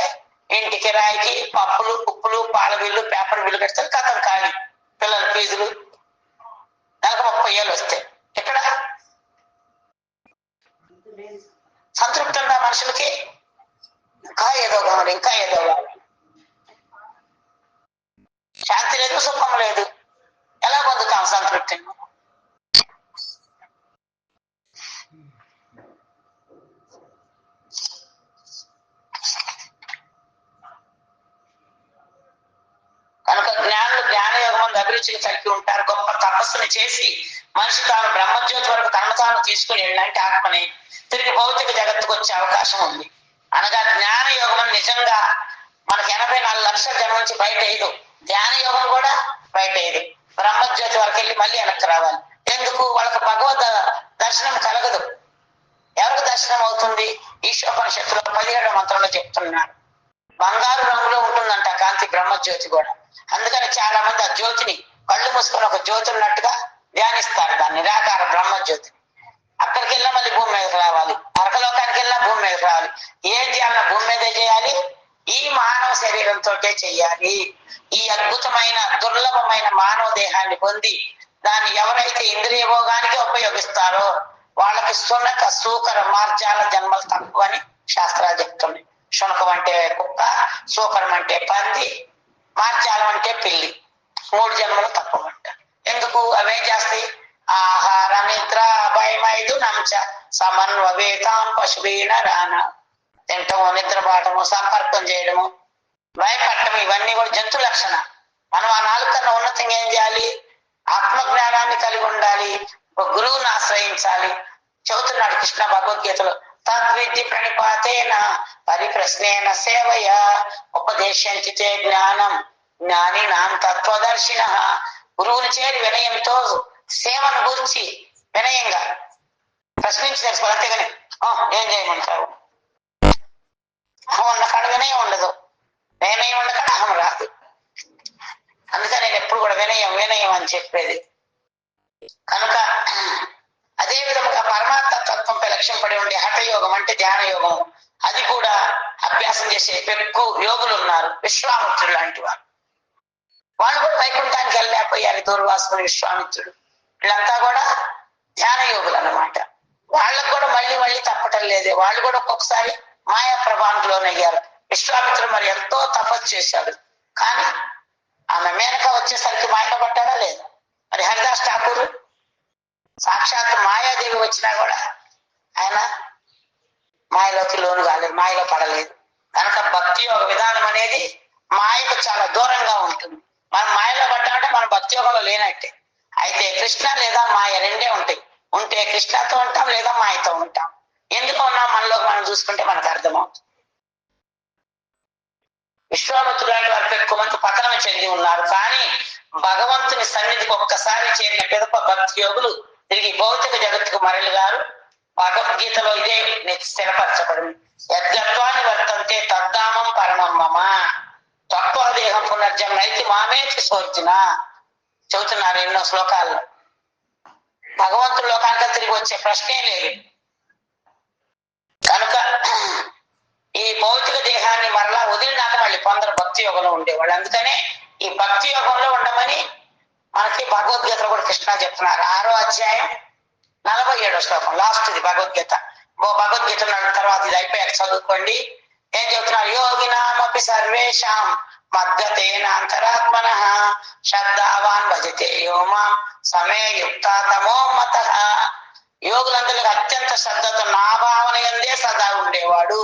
ఇంటి కిరాయికి పప్పులు, ఉప్పులు, పాల బిల్లు, పేపర్ బిల్లు కడితే కథం ఖాళీ. పిల్లల ఫీజులు నెలకు 30,000 వస్తే ఎక్కడ సంతృప్తి ఉందా మనుషులకి? ఇంకా ఏదో కావాలి, ఇంకా ఏదో కావాలి. శాంతి లేదు, సుఖం లేదు. ఎలా పొందుతాం సంతృప్తిని? కనుక జ్ఞానయోగం అభిరుచిని కలిగి ఉంటారు. గొప్ప తపస్సుని చేసి మనిషి తాను బ్రహ్మజ్యోతి వరకు తనను తాను తీసుకుని వెళ్ళంటే ఆత్మని తిరిగి భౌతిక జగత్తుకు వచ్చే అవకాశం ఉంది. అనగా జ్ఞాన యోగం నిజంగా మనకి 84 లక్షల జనం నుంచి బయట వేయదు. ధ్యాన యోగం కూడా బయట వేయదు. బ్రహ్మజ్యోతి వరకు వెళ్ళి మళ్ళీ వెనక్కి రావాలి. ఎందుకు? వాళ్ళకి భగవద్ దర్శనం కలగదు. ఎవరికి దర్శనం అవుతుంది? ఈశ్వరోపనిషత్తులో 17వ మంత్రంలో చెప్తున్నాడు. బంగారు రంగులో ఉంటుందంట కాంతి బ్రహ్మజ్యోతి కూడా. అందుకని చాలా మంది ఆ జ్యోతిని కళ్ళు మూసుకొని ఒక జ్యోతి ఉన్నట్టుగా ధ్యానిస్తారు, దాన్ని నిరాకార బ్రహ్మజ్యోతిని. అక్కడికి వెళ్ళినా మళ్ళీ భూమి మీదకి రావాలి, నరకలోకానికి వెళ్ళినా భూమి మీదకి రావాలి. ఏం చేయాలన్నా భూమి మీదే చేయాలి, ఈ మానవ శరీరంతో చెయ్యాలి. ఈ అద్భుతమైన దుర్లభమైన మానవ దేహాన్ని పొంది దాన్ని ఎవరైతే ఇంద్రియ భోగానికి ఉపయోగిస్తారో వాళ్ళకి శునక సూకర మార్జాల జన్మలు తక్కువని శాస్త్రాలు చెప్తున్నాయి. శునకం అంటే కుక్క, సూకరం అంటే పంది, మార్జాలం అంటే పిల్లి. 3 జన్మలు తక్కువ అంట. ఎందుకు? అవేం చేస్తాయి? ఆహార నిద్ర భయమైదు నంచ సమన్వవేతాం పశువీన రాన. తింటము, నిద్రపోవటము, సంపర్కం చేయడము, భయపడటం, ఇవన్నీ కూడా జంతు లక్షణ. మనం ఆ 4 కన్నా ఉన్నతంగా ఏం చేయాలి? ఆత్మజ్ఞానాన్ని కలిగి ఉండాలి, ఒక గురువుని ఆశ్రయించాలి. చెబుతున్నాడు కృష్ణ భగవద్గీతలో, తద్విద్య ప్రణిపాతేన పరిప్రశ్నేన సేవయ ఉపదేశంచితే జ్ఞానం జ్ఞానినాం తత్వదర్శిన. గురువుని చేరి వినయంతో సేవను గూర్చి వినయంగా ప్రశ్నించి తెలుసుకోవాలి. అంతేగాని ఏం చేయమంటావు అహం ఉన్న కాడ వినయం ఉండదు, వినయం ఉన్న కాడ అహం రాదు. వినయం వినయం అని చెప్పేది. కనుక అదే విధముగా పరమాత్మ తత్వంపై లక్ష్యం పడి ఉండే హఠయోగం అంటే ధ్యాన యోగం, అది కూడా అభ్యాసం చేసే ఎక్కువ యోగులు ఉన్నారు. విశ్వామిత్రుడు లాంటి వారు, వాళ్ళు కూడా వైకుంఠానికి వెళ్ళలేకపోయారు. దూర్వాసుడు, విశ్వామిత్రుడు, వీళ్ళంతా కూడా ధ్యాన యోగులు అన్నమాట. వాళ్ళకు కూడా మళ్ళీ మళ్ళీ తప్పటం లేదే, వాళ్ళు కూడా ఒక్కొక్కసారి మాయా ప్రభావానికి లోనయ్యారు. విశ్వామిత్రుడు మరి ఎంతో తపస్సు చేశాడు, కానీ ఆమె మేనక వచ్చేసరికి మాయలో పడ్డాడా లేదు. మరి హరిదాస్ ఠాకూర్ సాక్షాత్ మాయాదేవి వచ్చినా కూడా ఆయన మాయలోకి లోను కాలేదు, మాయలో పడలేదు. కనుక భక్తి యోగ విధానం అనేది మాయకు చాలా దూరంగా ఉంటుంది. మనం మాయలో పడ్డామంటే మనం భక్తి యోగంలో లేనట్టే. అయితే కృష్ణ లేదా మాయ రెండే ఉంటాయి. ఉంటే కృష్ణతో ఉంటాం, లేదా మాయతో ఉంటాం. ఎందుకు ఉన్నాం మనలోకి మనం చూసుకుంటే మనకు అర్థమవుతుంది. విశ్వామిత్రుడు లాంటి వారికి ఎక్కువ మంది పతనం చెంది ఉన్నారు, కానీ భగవంతుని సన్నిధికి ఒక్కసారి చేరిన పిదప భక్తి యోగులు తిరిగి భౌతిక జగత్తుకు మరలిగారు. భగవద్గీతలో ఇదే స్థిరపరచబడింది. యద్గత్వాన్ని వర్తంతే తద్ధామం పరమం మమ తత్వదేహం పునర్జన్మ నైతి మామేతి సోర్జున చెబుతున్నారు ఎన్నో శ్లోకాల్లో. భగవంతుడు లోకానికి తిరిగి వచ్చే ప్రశ్నే లేదు. కనుక ఈ భౌతిక దేహాన్ని మరలా వదిలినాక మళ్ళీ కొందరు భక్తి యోగంలో ఉండేవాళ్ళు. అందుకనే ఈ భక్తి యోగంలో ఉండమని మనకి భగవద్గీతలో కూడా కృష్ణ చెప్తున్నారు. 6వ అధ్యాయం 47వ శ్లోకం, లాస్ట్ ఇది భగవద్గీత. భగవద్గీత తర్వాత ఇది అయిపోయాక చదువుకోండి. ఏం చెప్తున్నారు? యోగినామపి సర్వేషాం మద్గతేనాంతరాత్మన శ్రద్ధావాన్ భజతే యో మాం సమే యుక్త తమో మత. యోగులందరికీ అత్యంత శ్రద్ధతో నా భావన ఎందే సదా ఉండేవాడు,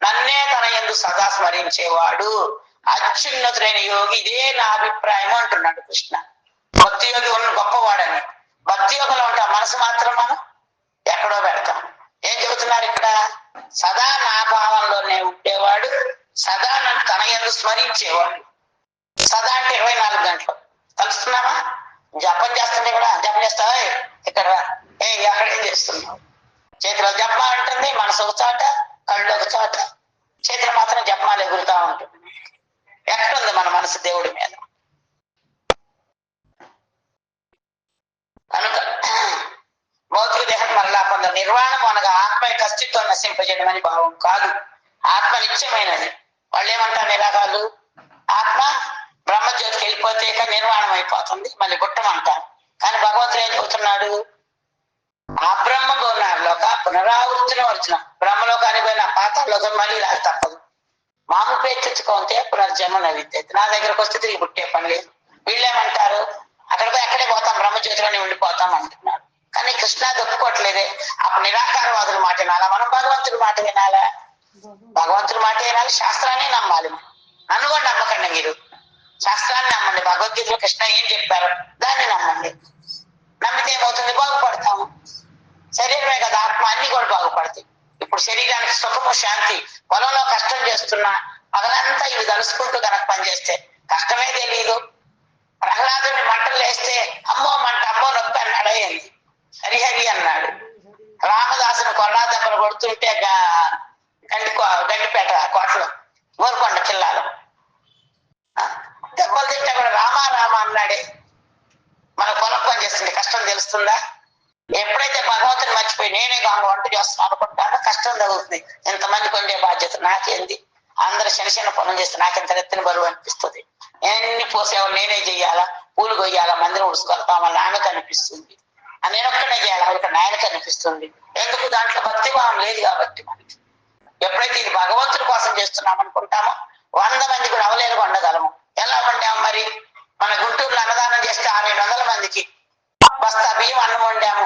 నన్నే తన యందు సదా స్మరించేవాడు అత్యున్నతుడైన యోగి, ఇదే నా అభిప్రాయం అంటున్నాడు కృష్ణ. భక్తి యోగి ఉన్న గొప్పవాడని. భక్తి యోగంలో ఉంటాం, మనసు మాత్రం మనం ఎక్కడో పెడతాం. ఏం చెబుతున్నారు ఇక్కడ? సదా నా భావంలోనే ఉండేవాడు, సదా నన్ను తన యందు స్మరించేవాడు. సదా అంటే 24 గంటలు కలుస్తున్నామా? జపం చేస్తుంటే కూడా జపం చేస్తావా, ఇక్కడ ఎక్కడేం చేస్తున్నావు? చేతిలో జప ఉంటుంది, మనసు ఒక చోట, కళ్ళు ఒక చోట, చేతిలో మాత్రం జపమాలు ఎగురుతా ఉంటుంది. ఎక్కడుంది మన మనసు దేవుడి మీద? కనుక భౌతిక దేహం మరలా పొందడం. నిర్వాణం అనగా ఆత్మ యొక్క అస్తిత్వం నశింపజేయడం అని భావం కాదు, ఆత్మ నిత్యమైనది. వాళ్ళు ఏమంటారు నిరాకాలు? ఆత్మ బ్రహ్మజ్యోతికి వెళ్ళిపోతే నిర్వాణం అయిపోతుంది, మళ్ళీ గుట్టమంటారు. కానీ భగవంతుడు ఏం చెబుతున్నాడు? ఆ బ్రహ్మకు ఉన్నారులోక పునరావృత్తిని వచ్చిన బ్రహ్మలోకానికి పోయిన పాతాల్లోకి మళ్ళీ రాదు, తప్పదు. మాము పేర్చుకుంటే పునర్జన్మ నవిద్యత. నా దగ్గరకు వస్తే తిరిగి పుట్టే పని లేదు. వీళ్ళేమంటారు? అక్కడికి ఎక్కడే పోతాం, బ్రహ్మజ్యోతిలోనే ఉండిపోతాం అంటున్నారు. కానీ కృష్ణ ఒప్పుకోవట్లేదే. అప్పుడు నిరాకారవాదుల మాట వినాలా, మనం భగవంతుడి మాట వినాలా? భగవంతుడి మాట వినాలి, శాస్త్రాన్ని నమ్మాలి. నన్ను కూడా నమ్మకండి, మీరు శాస్త్రాన్ని నమ్మండి. భగవద్గీతలో కృష్ణ ఏం చెప్పారు దాన్ని నమ్మండి. నమ్మితే ఏమవుతుంది? బాగుపడతాము. శరీరమే కదా ఆత్మ, అన్ని కూడా బాగుపడతాయి. ఇప్పుడు శరీరానికి సుఖము శాంతి. పొలంలో కష్టం చేస్తున్నా పగలంతా ఇవి తలుసుకుంటూ కనుక పనిచేస్తే కష్టమే తెలియదు. ప్రహ్లాదుని మంటలు వేస్తే అమ్మో మంట, అమ్మో నొప్పి అన్నాడు, అయ్యింది హరిహరి అన్నాడు. రామదాసుని కొల్లా దెబ్బలు కొడుతుంటే గండిపేట కోటలో గోల్కొండ జిల్లాలో దెబ్బలు తింటే కూడా రామా రామ అన్నాడే. మన పొలం పని చేస్తుంటే కష్టం తెలుస్తుందా? ఎప్పుడైతే భగవంతుని మర్చిపోయి నేనే కాంగ వంట చేస్తాను అనుకుంటానో కష్టం తగులుతుంది. ఎంతమందికి ఉండే బాధ్యత నాకేంది? అందరు చిన్న పనులు చేస్తే నాకెంత ఎత్తిన బరువు అనిపిస్తుంది. ఎన్ని పోసేవాళ్ళు నేనే చెయ్యాలా, పూలు కొయ్యాలా, మందిరం ఉడుచుకొడతాం వల్ల ఆమెకు అనిపిస్తుంది. నేను ఒక్కడే చేయాలి, ఇక్కడ ఆయనకు అనిపిస్తుంది. ఎందుకు? దాంట్లో భక్తి భావం లేదు కాబట్టి. మనకి ఎప్పుడైతే ఇది భగవంతుడి కోసం చేస్తున్నాం అనుకుంటామో 100 మంది కూడా అవలేలుగా ఉండగలము. ఎలా వండాము మరి? మన గుంటూరులో అన్నదానం చేస్తే 600 మందికి బస్తా బియ్యం అన్నం వండాము,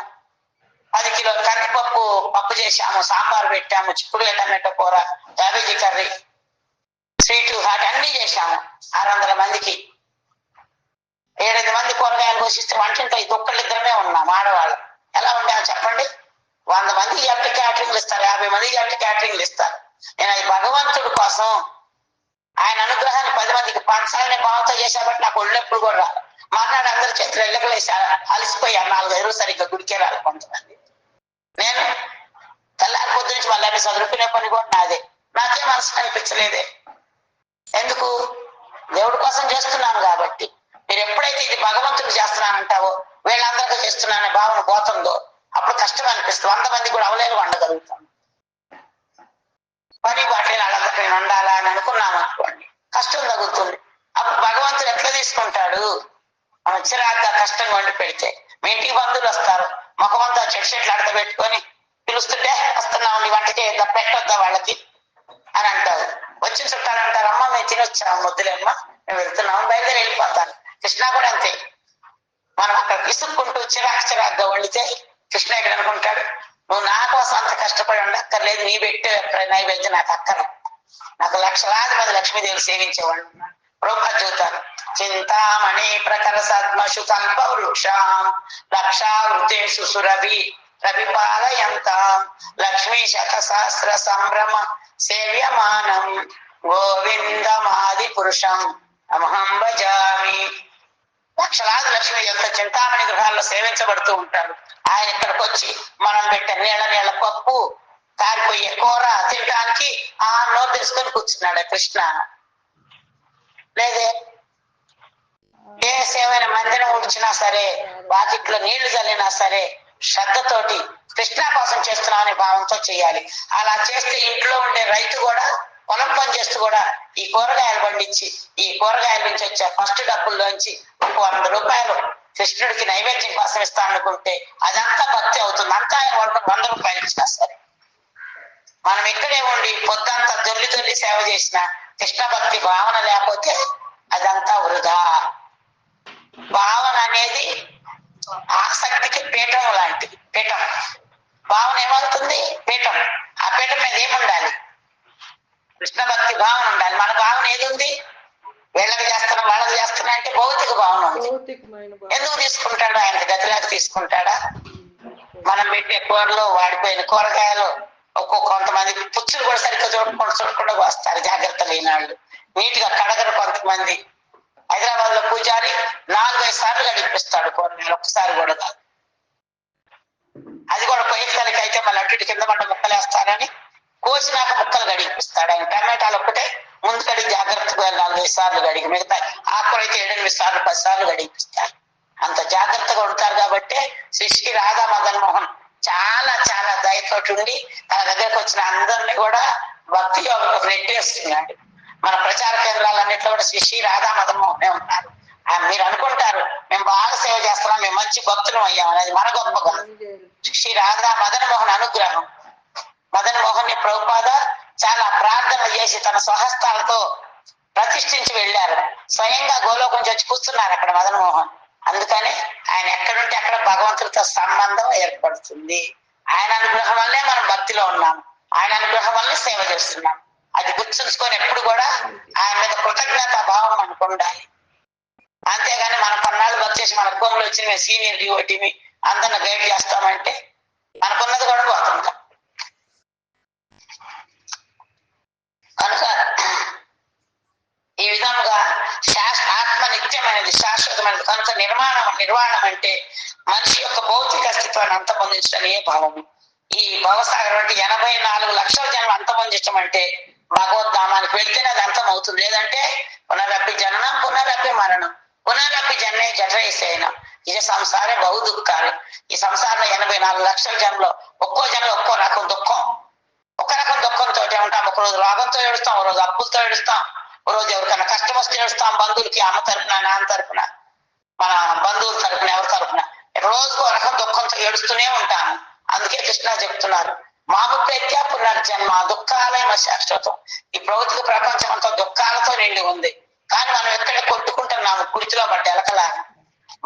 10 కిలోల కందిపప్పు పప్పు చేశాము, సాంబార్ పెట్టాము, చిక్కుడు టమాటో కూర, క్యాబేజీ కర్రీ, స్వీట్ హాట్ అన్ని చేశాము. 600 మందికి 7-8 మంది కూరగాయలు పోషిస్తే వంటింట్లో ఇది ఒక్కళ్ళిద్దరమే ఉన్నాం ఆడవాళ్ళు. ఎలా ఉండాలి చెప్పండి? 100 మందికి ఎంటి క్యాటరింగ్లు ఇస్తారు, 50 మందికి ఎంటి క్యాటరింగ్లు ఇస్తారు. నేను అది భగవంతుడి కోసం ఆయన అనుగ్రహాన్ని 10 మందికి పంచాలనే భావంతో చేశాబట్టి నాకు ఒళ్ళెప్పుడు కూడా రాదు. మర్నాడు అందరి చేతులు ఎల్లకలేసి అలసిపోయారు. 4-5 రోజులు సరిగ్గా గుడికే రాలి కొంతమంది. నేను తెల్లారి పొద్దు నుంచి మళ్ళీ చదువుకునే పని కూడా నాదే. నాకే మనసు అనిపించలేదే. ఎందుకు? దేవుడి కోసం చేస్తున్నాను కాబట్టి. మీరు ఎప్పుడైతే ఇది భగవంతుడు చేస్తున్నానంటావో వీళ్ళందరికీ చేస్తున్నాననే భావన పోతుందో అప్పుడు కష్టం అనిపిస్తుంది. 100 మంది కూడా అవలేరు వండగలుగుతాం. పని బాటలు వాళ్ళందరికీ నేను వండాలా అని అనుకున్నాము అనుకోండి, కష్టం తగ్గుతుంది. అప్పుడు భగవంతుడు ఎట్లా తీసుకుంటాడు? మనం చిరాగ్గా కష్టంగా వండి పెడితే మీ ఇంటికి బంధువులు వస్తారు, ముఖమంతా చెట్లు అడత పెట్టుకొని పిలుస్తుంటే వస్తున్నాం నీ వంట చేద్దా పెట్టొద్దా వాళ్ళకి అని అంటారు. వచ్చిన చుట్టాలు అంటారు, అమ్మ మేము తినొచ్చాము వద్దులేమ్మా మేము వెళ్తున్నాము బయలుదేరి వెళ్ళిపోతాను. కృష్ణ కూడా అంతే. మనం అక్కడ విసుక్కుంటూ చిరాగ్గా వండితే కృష్ణ ఇక్కడ అనుకుంటాడు, నువ్వు నా కోసం అంత కష్టపడి ఉండక్కర్లేదు, నీ పెట్టే నైవేద్యం నాకు అక్కర, నాకు లక్షలాది మంది లక్ష్మీదేవి సేవించేవాళ్ళు. ప్రభుపాద చెబుతారు, చింతామణి ప్రకర సద్మషు కల్ప వృక్షాం లక్షావృతేషు సురభి రవిపాలయంతాం లక్ష్మీ శతసహస్ర సంభ్రమ సేవ్యమానం గోవిందమాది పురుషం అమహం భజామి. లక్షలాది లక్ష్మీ ఎంత చింతామణి గృహాల్లో సేవించబడుతూ ఉంటారు. ఆయన ఇక్కడికి వచ్చి మనం పెట్టే నీళ్ళ పప్పు కారిపోయే కూర తినడానికి ఆ నోరు తీసుకొని కూర్చున్నాడు కృష్ణ. లేదే ఏ సేవైన మందిరం ఉడిచినా సరే, వాకిట్లో నీళ్లు చల్లినా సరే శ్రద్ధతోటి కృష్ణ కోసం చేస్తున్నామనే భావంతో చేయాలి. అలా చేస్తే ఇంట్లో ఉండే రైతు కూడా పొలం పని చేస్తూ కూడా ఈ కూరగాయలు పండించి ఈ కూరగాయల నుంచి వచ్చే ఫస్ట్ డబ్బుల్లోంచి 100 రూపాయలు కృష్ణుడికి నైవేద్యం కోసం ఇస్తా అనుకుంటే అదంతా భక్తి అవుతుంది. అంతా ఆయన వాళ్ళకి 100 రూపాయలు ఇచ్చినా సరే, మనం ఇక్కడే ఉండి పొద్దంతా దొల్లి సేవ చేసిన కృష్ణ భక్తి భావన లేకపోతే అదంతా వృధా. భావన అనేది ఆసక్తికి పీఠం లాంటిది. పీఠం భావన ఏమవుతుంది? పీఠం. ఆ పీఠం మీద ఏముండాలి? కృష్ణ భక్తి భావన ఉండాలి. మన భావన ఏది ఉంది? వీళ్ళకి చేస్తున్నా వాళ్ళకి చేస్తున్నా అంటే భౌతిక భావన ఉంది. ఎందుకు తీసుకుంటాడు? ఆయనకి గతిలాగా తీసుకుంటాడా? మనం పెట్టే కూరలో వాడిపోయిన కూరగాయలు కొంతమంది పుచ్చులు కూడా సరిగ్గా చూడకుండా వస్తారు, జాగ్రత్త లేని వాళ్ళు. నీట్ గా కడగరు కొంతమంది. హైదరాబాద్ లో పూజారి 4-5 సార్లు గడిపిస్తాడు కూరగాయలు, ఒక్కసారి కూడా కాదు. అది కూడా కొయ్యకాలకి అయితే మళ్ళీ అటు కింద పడ్డ ముక్కలు వేస్తారని కోసినాక ముక్కలు గడిపిస్తాడు ఆయన. టమాటాలు ఒక్కటే ముందు కడిగి జాగ్రత్తగా 4-5 సార్లు గడిగి, మిగతా ఆకులు అయితే 7-8 సార్లు 10 సార్లు గడిపిస్తారు. అంత జాగ్రత్తగా ఉంటారు కాబట్టి శ్రీ రాధా మదన్ మోహన్ చాలా చాలా దయతోటి ఉండి తన దగ్గరకు వచ్చిన అందరినీ కూడా భక్తి యోగంలోకి నెట్టేస్తున్నాడు. మన ప్రచార కేంద్రాలన్నింటిలో కూడా శ్రీ రాధా మదన్ మోహనే ఉన్నారు. మీరు అనుకుంటారు మేము బాగా సేవ చేస్తున్నాం, మేము మంచి భక్తులు అయ్యాం అనేది మన గొప్పగా. శ్రీ రాధా మదన్ మోహన్ అనుగ్రహం. మదన్ మోహన్ ని ప్రభుపాద చాలా ప్రార్థన చేసి తన స్వహస్తాలతో ప్రతిష్ఠించి వెళ్ళారు. స్వయంగా గోలోకం వచ్చి కూర్చున్నారు అక్కడ మదన్ మోహన్. అందుకని ఆయన ఎక్కడుంటే అక్కడ భగవంతుడితో సంబంధం ఏర్పడుతుంది. ఆయన అనుగ్రహం వల్లే మనం భక్తిలో ఉన్నాము, ఆయన అనుగ్రహం వల్లే సేవ చేస్తున్నాం. అది గుర్తుంచుకొని ఎప్పుడు కూడా ఆయన మీద కృతజ్ఞతా భావం మనకు ఉండాలి. అంతేగాని మనం కొన్నాళ్ళు భక్తి చేసి మన భూములు వచ్చి మేము సీనియర్ డివోటీని అందరిని గైడ్ చేస్తామంటే మనకున్నది కూడా పోతుంటాం. కనుక ఈ విధంగా ఆత్మ నిత్యమైనది, శాశ్వతమైనది. కనుక నిర్వాణం అంటే మనిషి యొక్క భౌతిక అస్తిత్వాన్ని అంతమొందించడమే భావము. ఈ భవసాగరం అంటే 84 లక్షల జన్మ అంతమొందించడం అంటే భగవద్ధామానికి వెళ్తేనే అది అంతం అవుతుంది. లేదంటే పునరపి జననం పునరపి మరణం పునరపి జన్మే జఠరైసేనం ఇది సంసారే బహు దుఃఖాలు. ఈ సంసారంలో 84 లక్షల జన్మలో ఒక్కో జన్మలో ఒక్కో రకం దుఃఖం. ఒక రకం దుఃఖంతో ఉంటాం. ఒక రోజు రోగంతో ఏడుస్తాం, ఒక రోజు అప్పులతో ఏడుస్తాం, ఒక రోజు ఎవరికైనా కష్టం వస్తే ఏడుస్తాం. బంధువులకి అమ్మ తరపున నాన్న తరపున మన బంధువుల తరపున ఎవరి తరపున రోజుకు ఒక రకం దుఃఖంతో ఏడుస్తూనే ఉంటాము. అందుకే కృష్ణ చెప్తున్నారు, మాము ప్రత్య పునర్జన్మ దుఃఖాలయ శాశ్వతం. ఈ భౌతిక ప్రపంచం అంతా దుఃఖాలతో నిండి ఉంది. కానీ మనం ఎక్కడ కొట్టుకుంటున్నాము కుడితిలో పడ్డ ఎలకలాగా.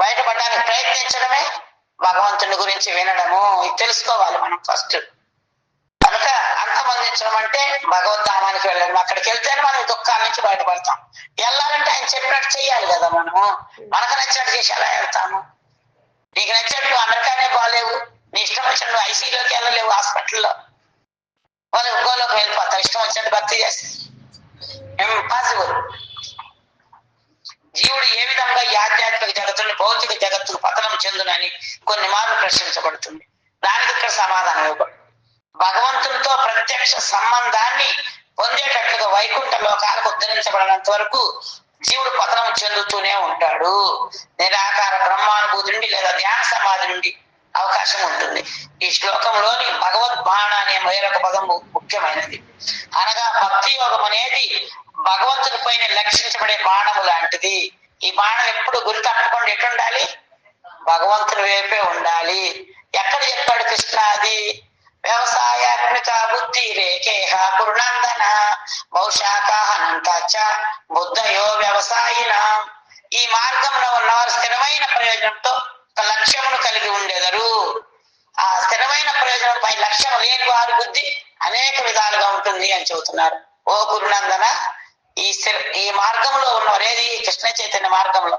బయటపడడానికి ప్రయత్నించడమే భగవంతుని గురించి వినడము, ఇది తెలుసుకోవాలి మనం ఫస్ట్. కనుక అంతమొందించడం అంటే భగవద్ధామానికి వెళ్ళడం. అక్కడికి వెళ్తేనే మనం దుఃఖాల నుంచి బయటపడతాం. వెళ్ళాలంటే ఆయన చెప్పినట్టు చెయ్యాలి కదా. మనము మనకు నచ్చినట్టు చేసి ఎలా వెళ్తాము? నీకు నచ్చినట్టు అమెరికానే బాగాలేవు, నీ ఇష్టం వచ్చినట్టు ఐసీలోకి వెళ్ళలేవు, హాస్పిటల్లో వాళ్ళు గోలోకి వెళ్ళిపోతావు ఇష్టం వచ్చినట్టు భక్తి చేస్తే. ఇంపాసిబుల్. జీవుడు ఏ విధంగా ఈ ఆధ్యాత్మిక జగత్తుని భౌతిక జగత్తుకు పతనం చెందునని కొన్ని మార్లు ప్రశ్నించబడుతుంది. దానికి ఇక్కడ సమాధానం ఇవ్వబడు. భగవంతునితో ప్రత్యక్ష సంబంధాన్ని పొందేటట్లుగా వైకుంఠ లోకాలకు ఉద్ధరించబడినంత వరకు జీవుడు పతనం చెందుతూనే ఉంటాడు. నిరాకార బ్రహ్మానుభూతి నుండి లేదా ధ్యాన సమాధి నుండి అవకాశం ఉంటుంది. ఈ శ్లోకంలోని భగవద్బాణ అనే వేరొక పదం ముఖ్యమైనది. అనగా భక్తి యోగం అనేది భగవంతుని పైన లక్షించబడే బాణము లాంటిది. ఈ బాణం ఎప్పుడు గురి తప్పకుండా ఎటుండాలి? భగవంతుని వైపే ఉండాలి. ఎక్కడ చెప్పాడు కృష్ణ అది? వ్యవసాయాత్మిక బుద్ధి రేఖేహ పురునందన బహుశాఖాహనంతాచ బుద్ధయో వ్యవసాయిన. ఈ మార్గంలో ఉన్నవారు స్థిరమైన ప్రయోజనంతో ఒక లక్ష్యమును కలిగి ఉండేదరు. ఆ స్థిరమైన ప్రయోజనం పై లక్ష్యం లేని వారి బుద్ధి అనేక విధాలుగా ఉంటుంది అని చెబుతున్నారు. ఓ గురునందన, ఈ మార్గంలో ఉన్నవారు, ఏది కృష్ణ చైతన్య మార్గంలో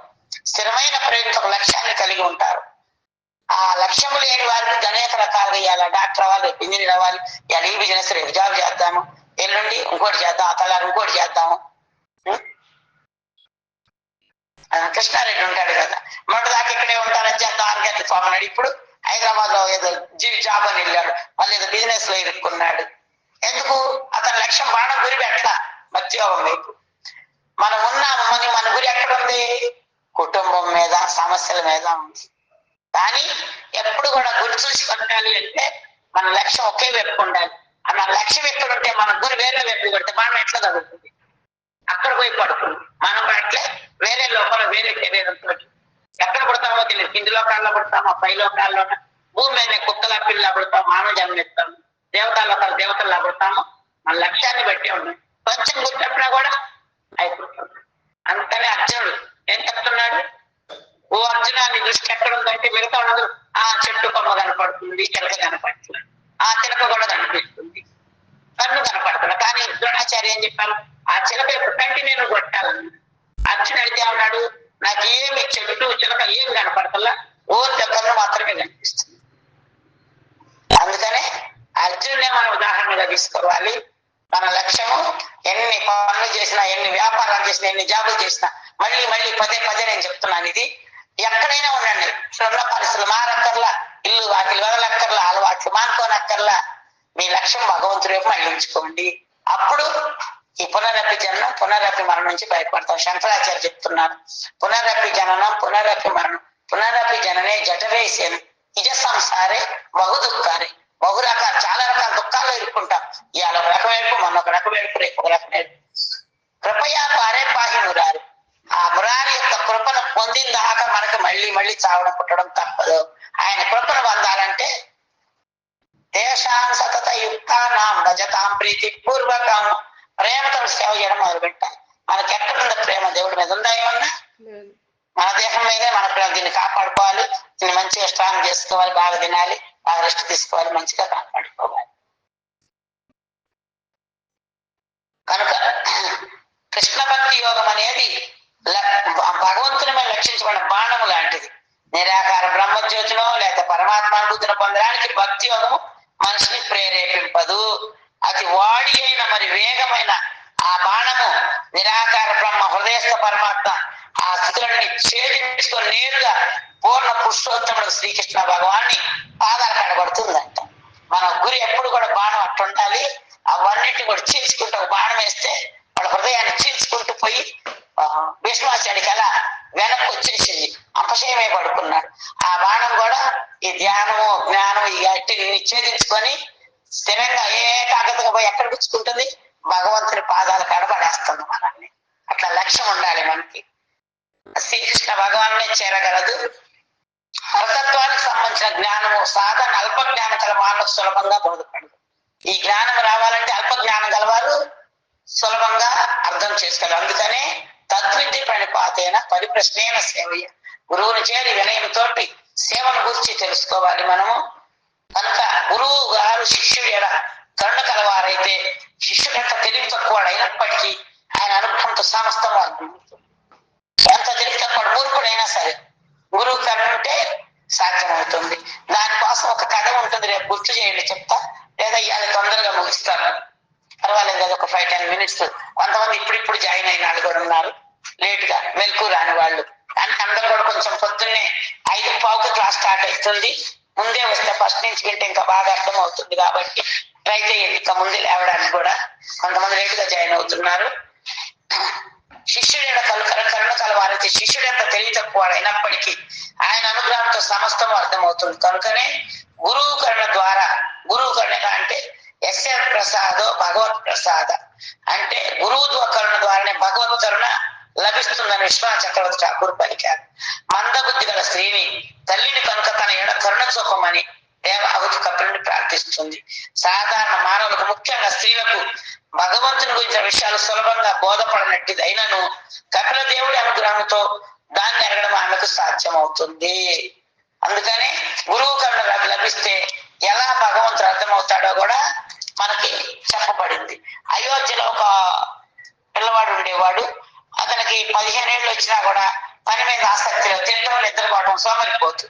స్థిరమైన ప్రయోజనం లక్ష్యాన్ని కలిగి ఉంటారు. ఆ లక్ష్యము లేని వారికి అనేక రకాలుగా ఇవాళ డాక్టర్ అవ్వాలి, రేపు ఇంజనీర్ అవ్వాలి, ఇవాళ ఈ బిజినెస్ రేపు జాబ్ చేద్దాము, ఎల్లుండి ఇంకోటి చేద్దాం, అతలారు ఇంకోటి చేద్దాము. కృష్ణారెడ్డి ఉంటాడు కదా, మొదటిదాకా ఇక్కడే ఉంటారని చేద్దాం 6 గంటలు పోమన్నాడు. ఇప్పుడు హైదరాబాద్ లో ఏదో జాబ్ అని వెళ్ళాడు, మళ్ళీ ఏదో బిజినెస్ లో ఇరుక్కున్నాడు. ఎందుకు? అతని లక్ష్యం బాణం గురి పెట్టలా భక్తియోగం వైపు. మనం ఉన్నాము, మన గురి ఎక్కడుంది? కుటుంబం మీద, సమస్యల మీద ఉంది. కానీ ఎప్పుడు కూడా గురి చూసి కొట్టాలి అంటే మన లక్ష్యం ఒకే వైపు ఉండాలి. మన లక్ష్యం ఎక్కడుంటే మన గురి వేరే వైపు కొడితే బాణం ఎట్లా తగ్గుతుంది? అక్కడ పోయి పడుతుంది. మనం అట్లే వేరే లోపల వేరే శరీరంతో ఎక్కడ పుడతామో తెలియదు. కింది లోకాల్లో పుడతామో, పై లోకాల్లో, భూమి మీద కుక్కల పిల్ల పుడతాము, మానవ జన్మెత్తాము, దేవతల దేవతల్లా పుడతాము. మన లక్ష్యాన్ని బట్టి ఉన్నాయి. కొంచెం గుర్తెప్పినా కూడా అయిపోతుంది. అందుకని అర్జునుడు ఏం చెప్తున్నాడు? ఓ అర్జున, నీ దృష్టి ఎక్కడ ఉందంటే మిగతా ఉండదు. ఆ చెట్టు కొమ్మ కనపడుతుంది, చిలక కనపడుతుంది, ఆ చిలక కూడా కనిపిస్తుంది, కన్ను కనపడుతుంది. కానీ ద్రోణాచార్య ఏం చెప్పారు? ఆ చిలక యొక్క కంటి నేను కొట్టాలని. అర్జునుడు అడిగితే ఉన్నాడు, నాకు ఏమి చెట్టు చిలక ఏం కనపడతల్లా, ఓన్లీ కన్ను మాత్రమే కనిపిస్తుంది. అందుకనే అర్జునుడే మనం ఉదాహరణగా తీసుకోవాలి. మన లక్ష్యము ఎన్ని పనులు చేసినా, ఎన్ని వ్యాపారాలు చేసినా, ఎన్ని జాబులు చేసినా, మళ్ళీ పదే నేను చెప్తున్నాను, ఇది ఎక్కడైనా ఉండండి, ఉన్న పరిస్థితులు మారక్కర్లా, ఇల్లు వాకిలు వదలక్కర్లా, అలవాట్లు మానుకోనక్కర్లా, మీ లక్ష్యం భగవంతుడి వైపు మళ్ళించుకోండి. అప్పుడు ఈ పునరపి జననం, పునరపి మరణం నుంచి బయటపడతాం. శంకరాచార్య చెప్తున్నారు, పునరపి జననం, పునరపి మరణం, పునరపి జననే జఠరేసేను నిజ సంసారే బహు దుఃఖారే. చాలా రకాల దుఃఖాల్లో ఇరుక్కుంటాం. ఇవాళ ఒక రకం ఏడుపు, మొన్న ఒక రకం ఏడుపు, రేపు ఒక రకం ఏడుపు. కృపయా పారే పాహి మురారి. ఆ మురారి యొక్క కృపను పొందిన దాకా మనకు మళ్ళీ చావడం పుట్టడం తప్పదు. ఆయన కృపను పొందాలంటే దేశాం సతత యుక్తానాం భజతాం ప్రీతి పూర్వకం, ప్రేమతో సేవ చేయడం మొదలు పెట్టాలి. మనకి ఎక్కడుంది ప్రేమ? దేవుడి మీద ఉందా? ఏమన్నా? మన దేహం మీదే మన ప్రేమ. దీన్ని కాపాడుకోవాలి, దీన్ని మంచిగా స్ట్రాంగ్ చేసుకోవాలి, బాగా తినాలి, బాగా రెస్ట్ తీసుకోవాలి, మంచిగా కాపాడుకోవాలి. కనుక కృష్ణ భక్తి యోగం అనేది భగవంతుని మీద లక్షించబడిన బాణము లాంటిది. నిరాకార బ్రహ్మజ్యోతినో లేదా పరమాత్మానుభూతిని పొందడానికి భక్తి యోగము మనిషిని ప్రేరేపింపదు. అతి వాడి అయిన మరి వేగమైన ఆ బాణము నిరాకార బ్రహ్మ హృదయస్థ పరమాత్మ ఆ స్థితులన్నీ ఛేదించుకొని నేరుగా పూర్ణ పురుషోత్తముడు శ్రీకృష్ణ భగవాన్ని పాదాలు కడబడుతుందంట. మన గురి ఎప్పుడు కూడా బాణం అట్టుండాలి. అవన్నిటిని కూడా చీల్చుకుంటూ బాణం వేస్తే వాళ్ళ హృదయాన్ని చీల్చుకుంటూ పోయి భీష్మాచార్యుడికి అలా వెనక్కి వచ్చేసింది, అపశయమే పడుకున్నాడు. ఆ బాణం కూడా ఈ ధ్యానము జ్ఞానం ఈ అట్టిని నిచ్ఛేదించుకొని స్థిరంగా ఏకాగ్రతగా పోయి ఎక్కడ పుచ్చుకుంటుంది? భగవంతుని పాదాలు కడబడేస్తుంది మనల్ని. అట్లా లక్ష్యం ఉండాలి మనకి. శ్రీకృష్ణ భగవాన్నే చేరగలదు. పరతత్వానికి సంబంధించిన జ్ఞానము సాధారణ అల్ప జ్ఞానం గల మానవ సులభంగా బోధపడదు. ఈ జ్ఞానం రావాలంటే అల్ప జ్ఞానం గలవారు సులభంగా అర్థం చేసుకోవాలి. అందుకనే తద్విద్య ప్రణిపాతైన పరిప్రశ్నైన సేవయ్య, గురువుని చేరి వినయంతో సేవను గురించి తెలుసుకోవాలి మనము. కనుక గురువు గారు శిష్యుడు ఎలా కరుణ కలవారైతే శిష్యుడు ఎంత తెలివి తక్కువడైనప్పటికీ ఆయన అనుగ్రహంతో సమస్తం అర్థమవుతుంది. ఎంత తెలివి తక్కువ మూర్ఖుడైనా సరే గురువు కరుణ ఉంటే సాధ్యమవుతుంది. దానికోసం ఒక కథ ఉంటుంది, రేపు గుర్తు చేయండి చెప్తా, లేదా ఇవాళ తొందరగా ముగిస్తాను, పర్వాలేదు కదా, ఒక 5-10 minutes. కొంతమంది ఇప్పుడు జాయిన్ అయిన వాళ్ళు కూడా ఉన్నారు, లేట్ గా మెలకు రాని వాళ్ళు. కానీ అందరూ కూడా కొంచెం పొద్దున్నే 5:15 క్లాస్ స్టార్ట్ అవుతుంది. ముందే వస్తే ఫస్ట్ నుంచి వింటే ఇంకా బాగా అర్థం అవుతుంది. కాబట్టి ట్రై చేయండి ఇంకా ముందే లేవడానికి కూడా. కొంతమంది లేట్ గా జాయిన్ అవుతున్నారు. శిష్యుడైన కరుణ కలవారైతే శిష్యుడు ఎంత తెలివి తక్కువ అయినప్పటికీ ఆయన అనుగ్రహంతో సమస్తము అర్థమవుతుంది. కనుకనే గురువు కరుణ ద్వారా, గురువు కరుణ అంటే ఎస్య ప్రసాదో భగవత్ ప్రసాద అంటే గురువు కరుణ ద్వారానే భగవత్ కరుణ లభిస్తుందని విశ్వనాథ చక్రవర్తి ఠాకూర్ పలికారు. మందబుద్ధి గల స్త్రీని తల్లిని కనుక తన ఎడ కరుణ చూపమని దేవాహుతి కపిలుని ప్రార్థిస్తుంది. సాధారణ మానవులకు, ముఖ్యంగా స్త్రీలకు భగవంతుని గురించిన విషయాలు సులభంగా బోధపడనట్టిది అయినను కపిల దేవుడి అనుగ్రహంతో దాన్ని ఎరగడం ఆమెకు సాధ్యమవుతుంది. అందుకని గురువు కరుణ లభిస్తే ఎలా భగవంతుడు అర్థమవుతాడో కూడా మనకి చెప్పబడింది. అయోధ్యలో ఒక పిల్లవాడు ఉండేవాడు. అతనికి 15 ఏళ్ళు వచ్చినా కూడా పని మీద ఆసక్తి లేదు. తినడం, నిద్రపోవడం, సోమరిపోతు.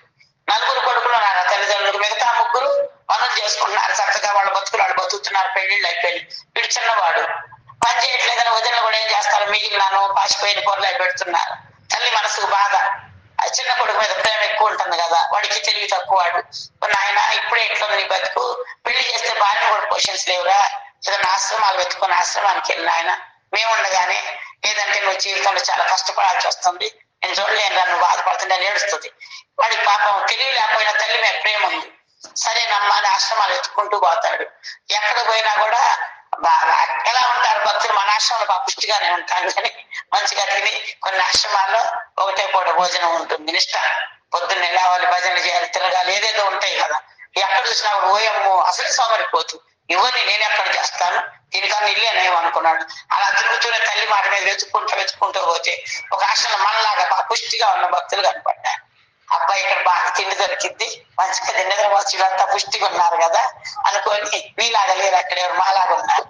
4 కొడుకులు ఉన్నారు తల్లిదండ్రులకు. మిగతా 3 పనులు చేసుకుంటున్నారు. చక్కగా వాళ్ళ బతుకులు వాళ్ళు బతుకుతున్నారు. పెళ్లిళ్ళు అయిపోయింది. వీడు చిన్నవాడు పని చేయట్లేదని వదిన కూడా ఏం చేస్తారు, మిగిలినాను పాసిపోయిన కూరలు అవి పెడుతున్నారు. తల్లి మనసుకు బాధ. చిన్న కొడుకు మీద ప్రేమ ఎక్కువ ఉంటుంది కదా, వాడికి తెలివి తక్కువవాడు. నాయన ఇప్పుడే ఎట్లా నీ బతుకు, పెళ్లి చేస్తే భార్య కూడా క్వశ్చన్స్ లేవురా, ఏదైనా ఆశ్రమాలు వెతుకుని ఆశ్రమానికి వెళ్ళిన ఆయన మేము ఉండగానే, లేదంటే నువ్వు జీవితంలో చాలా కష్టపడాల్సి వస్తుంది, నేను చూడలేను రా, నువ్వు బాధపడుతుంటే అని ఏడుస్తుంది. వాడికి పాపం తెలివి లేకపోయినా తల్లి మీద ప్రేమ ఉంది. సరే నమ్మాలి ఆశ్రమాలు వెతుక్కుంటూ పోతాడు. ఎక్కడ పోయినా కూడా ఎలా ఉంటారు భక్తులు, మన ఆశ్రమంలో పుష్టిగానే ఉంటాం కానీ మంచిగా తిని, కొన్ని ఆశ్రమాల్లో ఒకటే పూట భోజనం ఉంటుంది, నిష్ట. పొద్దున్న లేవాలి, భజనలు చేయాలి, తిరగాలి, ఏదేదో ఉంటాయి కదా. ఎక్కడ చూసినా ఓయమ్మో అసలు సోమరిపోతు, ఇవన్నీ నేను ఎక్కడ చేస్తాను, దీనికన్నా ఇల్లేనేమో అనుకున్నాడు. అలా తిరుగుతూనే తల్లి మాట మీద వెతుక్కుంటూ పోతే ఒక ఆశ్రమం మనలాగా పుష్టిగా ఉన్న భక్తులు కనపడ్డారు. అబ్బాయి ఇక్కడ బాగా తిండి దొరికింది, మంచిగా నిద్ర వచ్చులంతా పుష్టిగా ఉన్నారు కదా అనుకొని, వీలాగా లేరు అక్కడ ఎవరు మాలాగా ఉన్నారు.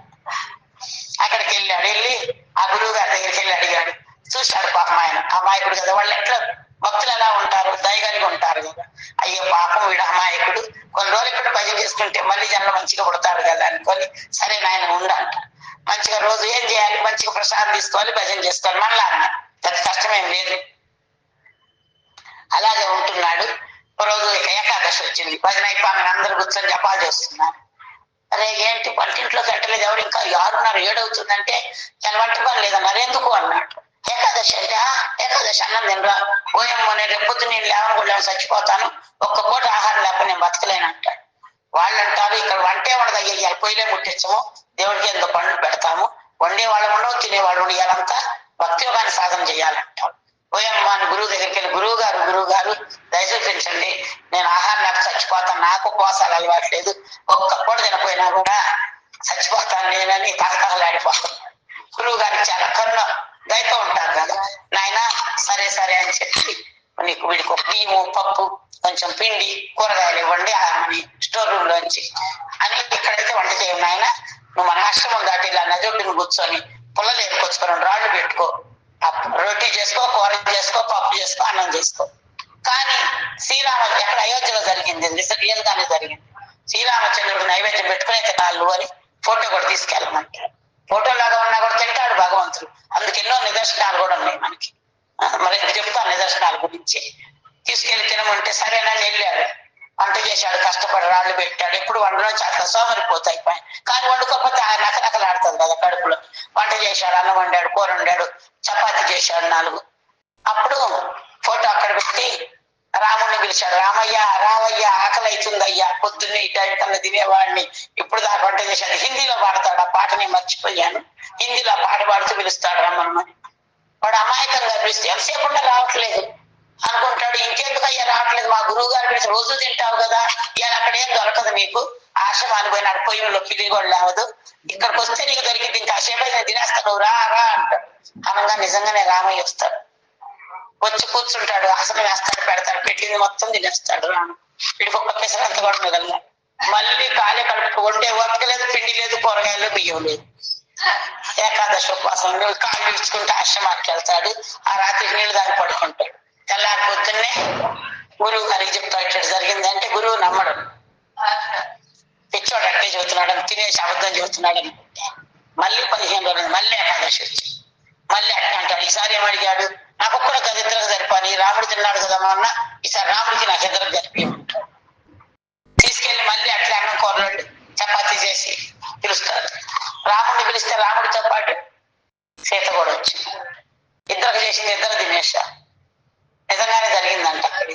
అక్కడికి వెళ్ళి ఆ గురువు గారి దగ్గరికి వెళ్ళి అడిగాడు. చూశాడు పాపం ఆయన అమాయకుడు కదా, వాళ్ళు ఎట్లా భక్తులు ఎలా ఉంటారు, దయగలిగి ఉంటారు కదా. అయ్యో పాపం వీడు అమాయకుడు, కొన్ని రోజులు ఇక్కడ భజన చేసుకుంటే మళ్ళీ జనం మంచిగా పుడతాడు కదా అనుకొని, సరే నాయన ఉండంట. మంచిగా రోజు ఏం చేయాలి, మంచిగా ప్రసాదం తీసుకోవాలి, భజన చేసుకోవాలి, మళ్ళా అన్న పెద్ద కష్టమేం లేదు. అలాగే ఉంటున్నాడు. ఒక రోజు ఏకాదశి వచ్చింది, భజన అయిపోయి అందరు కూర్చొని జపాలు చేస్తున్నారు. అరే ఏంటి వంటింట్లోకి వెళ్ళలేదు, ఎవరు ఇంకా 6:30 7 అవుతుందంటే నేను వంట పని లేదన్నారు. ఎందుకు అన్నాడు. ఏకాదశి అంటే ఏకాదశి అన్నం తినరా, ఓయమ్మో నేను రేపొద్దు నేను లేవని కూడా చచ్చిపోతాను, ఒక్క పూట ఆహారం లేకపోతే నేను బతకలేను అంటాడు. వాళ్ళు అంటారు ఇక్కడ వంటే ఉండదు అయ్యా, పొయ్యిలే ముట్టించము, దేవుడికి ఎంతో పండ్లు పెడతాము, వండే వాళ్ళు ఉండవు, తినేవాళ్ళు ఉండాలంతా భక్తి యోగాన్ని సాధన చేయాలంటారు. ఓయమ్మ అని గురువు దగ్గరికి వెళ్ళి, గురువు గారు దయచూపించండి, నేను ఆహారం లేక చచ్చిపోతాను, నాకు ఉపవాసాలు అలవాట్లేదు, ఒక్క పూట తినపోయినా కూడా చచ్చిపోతాను నేనని తహతహలాడిపోతాను. గురువు గారికి చాలా కరుణ దయతో ఉంటారు కదా. నాయన సరే సరే అని చెప్పి నీకు వీడికి ఒక బియ్యము, పప్పు, కొంచెం పిండి, కూరగాయలు ఇవ్వండి మన స్టోర్ రూమ్ లోంచి అని. ఇక్కడైతే వంట చేయవు నాయన, నువ్వు మన ఆశ్రమం దాటి ఇలా నజొప్పిని కూర్చొని పుల్లలు ఏరుకొచ్చుకో, 2 రాళ్ళు పెట్టుకో, రోటీ చేసుకో, కూర చేసుకో, పప్పు చేసుకో, అన్నం చేసుకో. కానీ ఎక్కడ అయోధ్యలో జరిగింది, రియల్ గానే జరిగింది. శ్రీరామచంద్రుడు నైవేద్యం పెట్టుకునే తినాలు అని ఫోటో కూడా తీసుకెళ్ళమంటారు. ఫోటోలాగా ఉన్నా కూడా తింటాడు భగవంతుడు. అందుకు ఎన్నో నిదర్శనాలు కూడా ఉన్నాయి మనకి. మరి చెప్తాను నిదర్శనాల గురించి. తీసుకెళ్లి తినమంటే సరేనని వెళ్ళాడు, వంట చేశాడు, కష్టపడి రాళ్ళు పెట్టాడు. ఎప్పుడు వండడం చాలా సోమరిపోతాయి, కానీ వండుకోకపోతే నకనకలాడుతుంది కదా కడుపులో. వంట చేశాడు, అన్నం వండాడు, కూర వండాడు, చపాతి చేశాడు 4. అప్పుడు ఫోటో అక్కడ పెట్టి రాముడిని పిలిచాడు. రామయ్య ఆకలి అవుతుందయ్యా, పొద్దున్నే ఈ టైం కన్నా తినేవాడిని, ఇప్పుడు దాకా వంట చేశాడు. హిందీలో పాడతాడు, ఆ పాట నేను మర్చిపోయాను. హిందీలో పాట పాడుతూ పిలుస్తాడు రమ్మని. వాడు అమాయకంగా పిలిస్తే ఎంతసేపు రావట్లేదు అనుకుంటాడు. ఇంకెందుకు అయ్యా రావట్లేదు, మా గురువు గారు పిలిచి రోజు తింటావు కదా, ఇవాళ అక్కడ ఏం దొరకదు నీకు, ఆశ్రమానికి పోయినాడు, పొయ్యిలో పిల్లి కూడా లేవదు, ఇక్కడికి వస్తే నీకు దొరికింది, ఇంకా సేపు అయితే తినేస్తాను రా అంటాడు. అనగా నిజంగానే రామయ్య వస్తాడు, వచ్చి కూర్చుంటాడు, ఆసనం వేస్తాడు, పెడతాడు, పెట్టింది మొత్తం తినేస్తాడు రాము. వీడికి ఒక్క పెసరంత కూడా మిగలదు. మళ్ళీ కాలే కడుపు వండే ఓపిక లేదు, పిండి లేదు, కూరగాయలు బియ్యం లేదు. ఏకాదశి ఉపవాసం కాళ్ళు ఇచ్చుకుంటే ఆశ్రమానికి వెళ్తాడు. ఆ రాత్రి నీళ్లు దాన్ని పడుకుంటాడు. తెల్లారి పొద్దున్నే గురువు గారికి చెప్తాడు ఇట్లా జరిగిందంటే గురువు నమ్మడు, పిచ్చోడు అట్టే చెబుతున్నాడని, తినేసి అబద్ధం చెబుతున్నాడని. మళ్ళీ 15 రోజులు మళ్ళీ ఏకాదశి వచ్చి మళ్ళీ అట్లా అంటాడు. ఈసారి ఏమడిగాడు, నాకు ఒక్కడ గది ఇద్దరికి సరిపోని, రాముడు తిన్నాడు కదా మా అన్న, ఈసారి రాముడికి నాకు ఇద్దరికి జరిపి ఉంటాడు. తీసుకెళ్లి మళ్ళీ అట్లా అన్నం కూరలు చపాతీ చేసి పిలుస్తాడు. రాముడిని పిలిస్తే రాముడితో పాటు సీత కూడా వచ్చింది. చేసింది ఇద్దరు తినేశారు. నిజంగానే జరిగిందంట అక్కడి.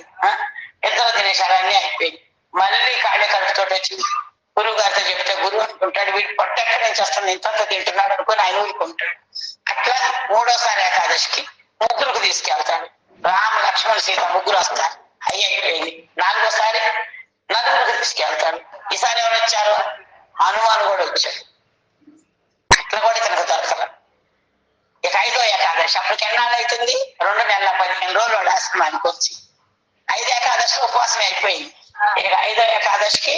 ఇద్దరు తినేశారు, అన్నీ అయిపోయింది. మళ్ళీ కాళ్ళ కడుపుతో వచ్చి గురువు గారితో చెప్తే గురువు అనుకుంటాడు వీడు పొట్ట ఎక్కడి నుంచి వస్తుంది, ఇంత తింటున్నాడు అనుకుని ఆయన ఊరుకుంటాడు. అట్లా మూడోసారి ఏకాదశికి ముగ్గురికి తీసుకెళ్తాడు. రామ లక్ష్మణ్ సీత ముగ్గురు వస్తారు, అయిపోయింది. నాలుగోసారి నలుగురికి తీసుకెళ్తాడు. ఈసారి ఎవరు వచ్చారు? హనుమాన్ కూడా వచ్చాడు. అట్లా కూడా తనకు దొరకల. ఇక 5వ ఏకాదశి అప్పటికి ఎన్నాళ్ళు అవుతుంది? 2 నెలల 15 రోజులు వాడు ఆశ్రమానికి వచ్చి 5 ఏకాదశి ఉపవాసం అయిపోయింది. ఇక 5వ ఏకాదశికి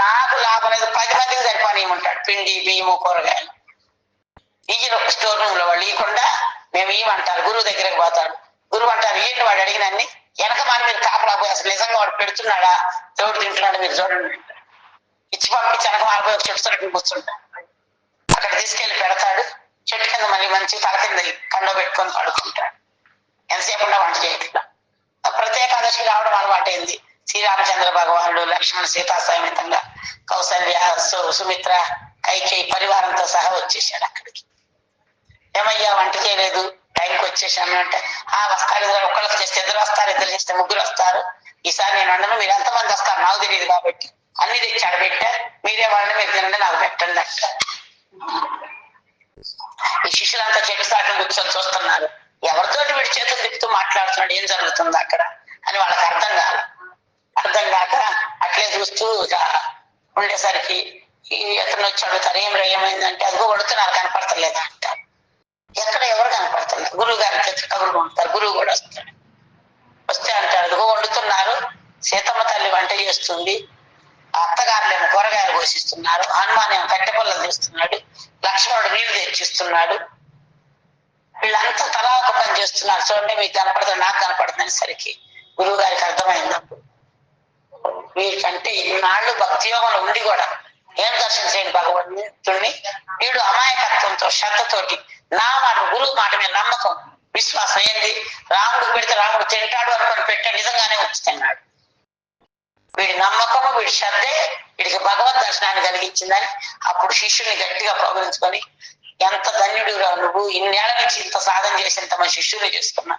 నాకు లాభం లేదు, 10 మందికి సరిపోనియమంటాడు. పిండి బియ్యము కూరగాయలు ఇయ్యరు. స్టోర్ రూమ్ లో వాళ్ళు ఇవ్వకుండా మేము ఇవ్వమంటారు. గురువు దగ్గరికి పోతాడు. గురువు అంటారు ఏంటి వాడు అడిగినన్ని వెనక మన మీరు కాపలా పోయి అసలు నిజంగా వాడు పెడుతున్నాడా తోడు తింటున్నాడు మీరు చూడండి. ఇచ్చి పంపించి వెనక మారిపోయి ఒక చెట్టు తరగతి కూర్చుంటాడు. అక్కడ తీసుకెళ్లి పెడతాడు. చెట్టు కింద మళ్ళీ మంచి తల కింద కండో పెట్టుకొని పడుకుంటాడు. ఎంతసేపు వంట చేయట్లా. ప్రత్యేకాదశి రావడం అలవాటైంది. శ్రీరామచంద్ర భగవానుడు లక్ష్మణ సీతా సమేతంగా కౌసల్య సుమిత్ర కైకేయి పరివారంతో సహా వచ్చేసాడు అక్కడికి. ఏమయ్యా వంట చేయలేదు, టైంకి వచ్చేసాను అంటే వస్తారు, ఒక్కళ్ళకి చేస్తే 2 వస్తారు, 2 చేస్తే 3 వస్తారు. ఈసారి నేను వండను, మీరు ఎంతమంది వస్తారు నాకు తెలియదు కాబట్టి అన్ని తెచ్చి ఆడబెట్టా, మీరే వండి మీరు తినండి నాకు పెట్టండి అంట. ఈ శిష్యులంతా చెట్టు సాటం కూర్చొని చూస్తున్నారు. ఎవరితోటి వీడి చేతులు తిప్పుతూ మాట్లాడుతున్నాడు, ఏం జరుగుతుంది అక్కడ అని వాళ్ళకి అర్థం కాక అట్లే చూస్తూ ఉండేసరికి ఎతను వచ్చి అడుగుతారు ఏమైందంటే అదిగో వండుతున్నారు కనపడతలేదా అంటారు. ఎక్కడ ఎవరు కనపడుతున్నారు? గురువు గారి చేతులు కబుర్లు ఉంటారు. గురువు కూడా వస్తాడు. వస్తే అంటారు అదిగో వండుతున్నారు, సీతమ్మ తల్లి వంట చేస్తుంది, అత్తగారులేమో కూరగాయలు పోషిస్తున్నారు, హనుమాన్ ఏమో కట్టె పొల్లలు తీస్తున్నాడు, లక్ష్మణుడు నీళ్లు తెచ్చిస్తున్నాడు, వీళ్ళంతా తలా ఒక పని చేస్తున్నారు. చూడండి మీకు కనపడుతుంది నాకు కనపడుతుంది సరికి గురువు గారికి అర్థమైందప్పుడు వీరికంటే ఇన్నాళ్ళు భక్తి యోగంలో ఉండి కూడా ఏం దర్శించండి భగవంతుడిని, వీడు అమాయకత్వంతో శ్రద్ధతోటి నా మాట గురువు మాట మీద నమ్మకం విశ్వాసం ఏంది, రాముడికి పెడితే రాముడు తింటాడు అనుకొని పెట్టే నిజంగానే వచ్చుతున్నాడు. వీడి నమ్మకము వీడి శ్రద్ధే వీడికి భగవద్ దర్శనాన్ని కలిగించిందని అప్పుడు శిష్యుని గట్టిగా ప్రోగరించుకొని ఎంత ధన్యుడురా నువ్వు, ఇన్నేళ్ల నుంచి ఇంత సాధన చేసి ఇంత మంది శిష్యుని చేసుకున్నా,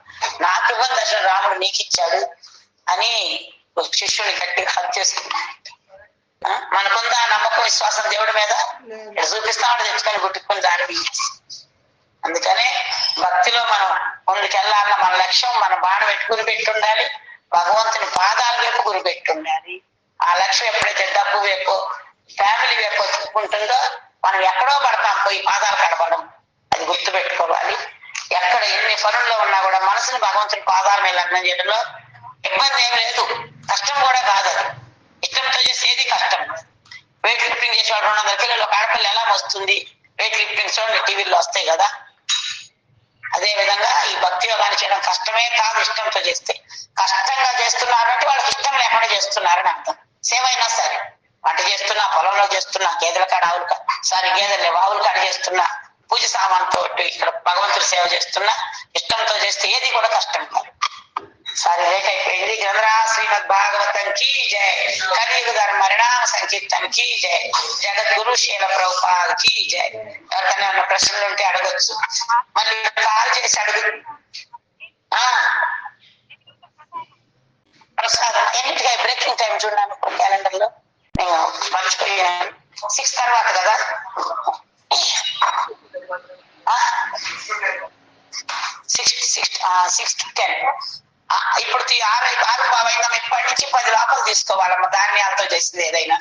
నాకు ఇవ్వని దర్శనం రాముడు నీకు ఇచ్చాడు అని శిష్యుని గట్టిగా హత్య చేసుకున్నాడు. మనకుందా నమ్మకం విశ్వాసం దేవుడి మీద? చూపిస్తామని తెచ్చుకొని గుట్టుకొని దారి. అందుకనే భక్తిలో మనం ముందుకెళ్ళాలన్న మన లక్ష్యం మన బాణ పెట్టి ఉండాలి, భగవంతుని పాదాల వైపు గురి పెట్టుండాలి. ఆ లక్ష్యం ఎప్పుడైతే డబ్బు వైపు ఫ్యామిలీ వైపు ఉంటుందో మనం ఎక్కడో పడతాం పోయి పాదాలు కడపడం, అది గుర్తు పెట్టుకోవాలి. ఎక్కడ ఎన్ని పనుల్లో ఉన్నా కూడా మనసుని భగవంతుని పాదాల మీద లగ్నం చేయడంలో ఇబ్బంది ఏం లేదు, కష్టం కూడా కాదు. అది ఇష్టంతో చేసేది కష్టం. వెయిట్ లిఫ్టింగ్ చేసేవాడు 200 కిలోలు ఒక ఆడపిల్ల ఎలా వస్తుంది? వెయిట్ లిఫ్టింగ్ చూడండి టీవీలో వస్తాయి కదా. అదే విధంగా ఈ భక్తి యోగాన్ని చేయడం కష్టమే కాదు, ఇష్టంతో చేస్తే. కష్టంగా చేస్తున్నారంటే వాళ్ళకి ఇష్టం లేకుండా చేస్తున్నారని అర్థం. సేవ అయినా సరే వంట చేస్తున్నా, పొలంలో చేస్తున్నా, గేదెల కాడ ఆవులు గేదెలు లేవు ఆవుల కాడ చేస్తున్నా, పూజ సామాన్తో ఇక్కడ భగవంతుడి సేవ చేస్తున్నా, ఇష్టంతో చేస్తే ఏది కూడా కష్టం కాదు. సారీ లేట్ అయిపోయింది. గ్రంథరా శ్రీమద్ భాగవతం కీ జయ, కలియుగ ధర్మ పరిణామ సంకీర్తన్ కీ జయ, జగద్గురు శీల ప్రభుపాద్ కీ జయ. ఎవరికైనా ఉన్న ప్రశ్నలు ఉంటే అడగచ్చు, మళ్ళీ కాల్ చేసి అడుగు. ప్రసాదం ఎన్నిటికీ బ్రేకింగ్ టైం చూడాను క్యాలెండర్ లో, నేను మర్చిపోయాను. 6 తర్వాత కదా, 6 to 10. ఇప్పుడు 6 బాబు ఇప్పటి నుంచి 10 లోపల తీసుకోవాలమ్మా ధాన్యాలతో చేసింది ఏదైనా.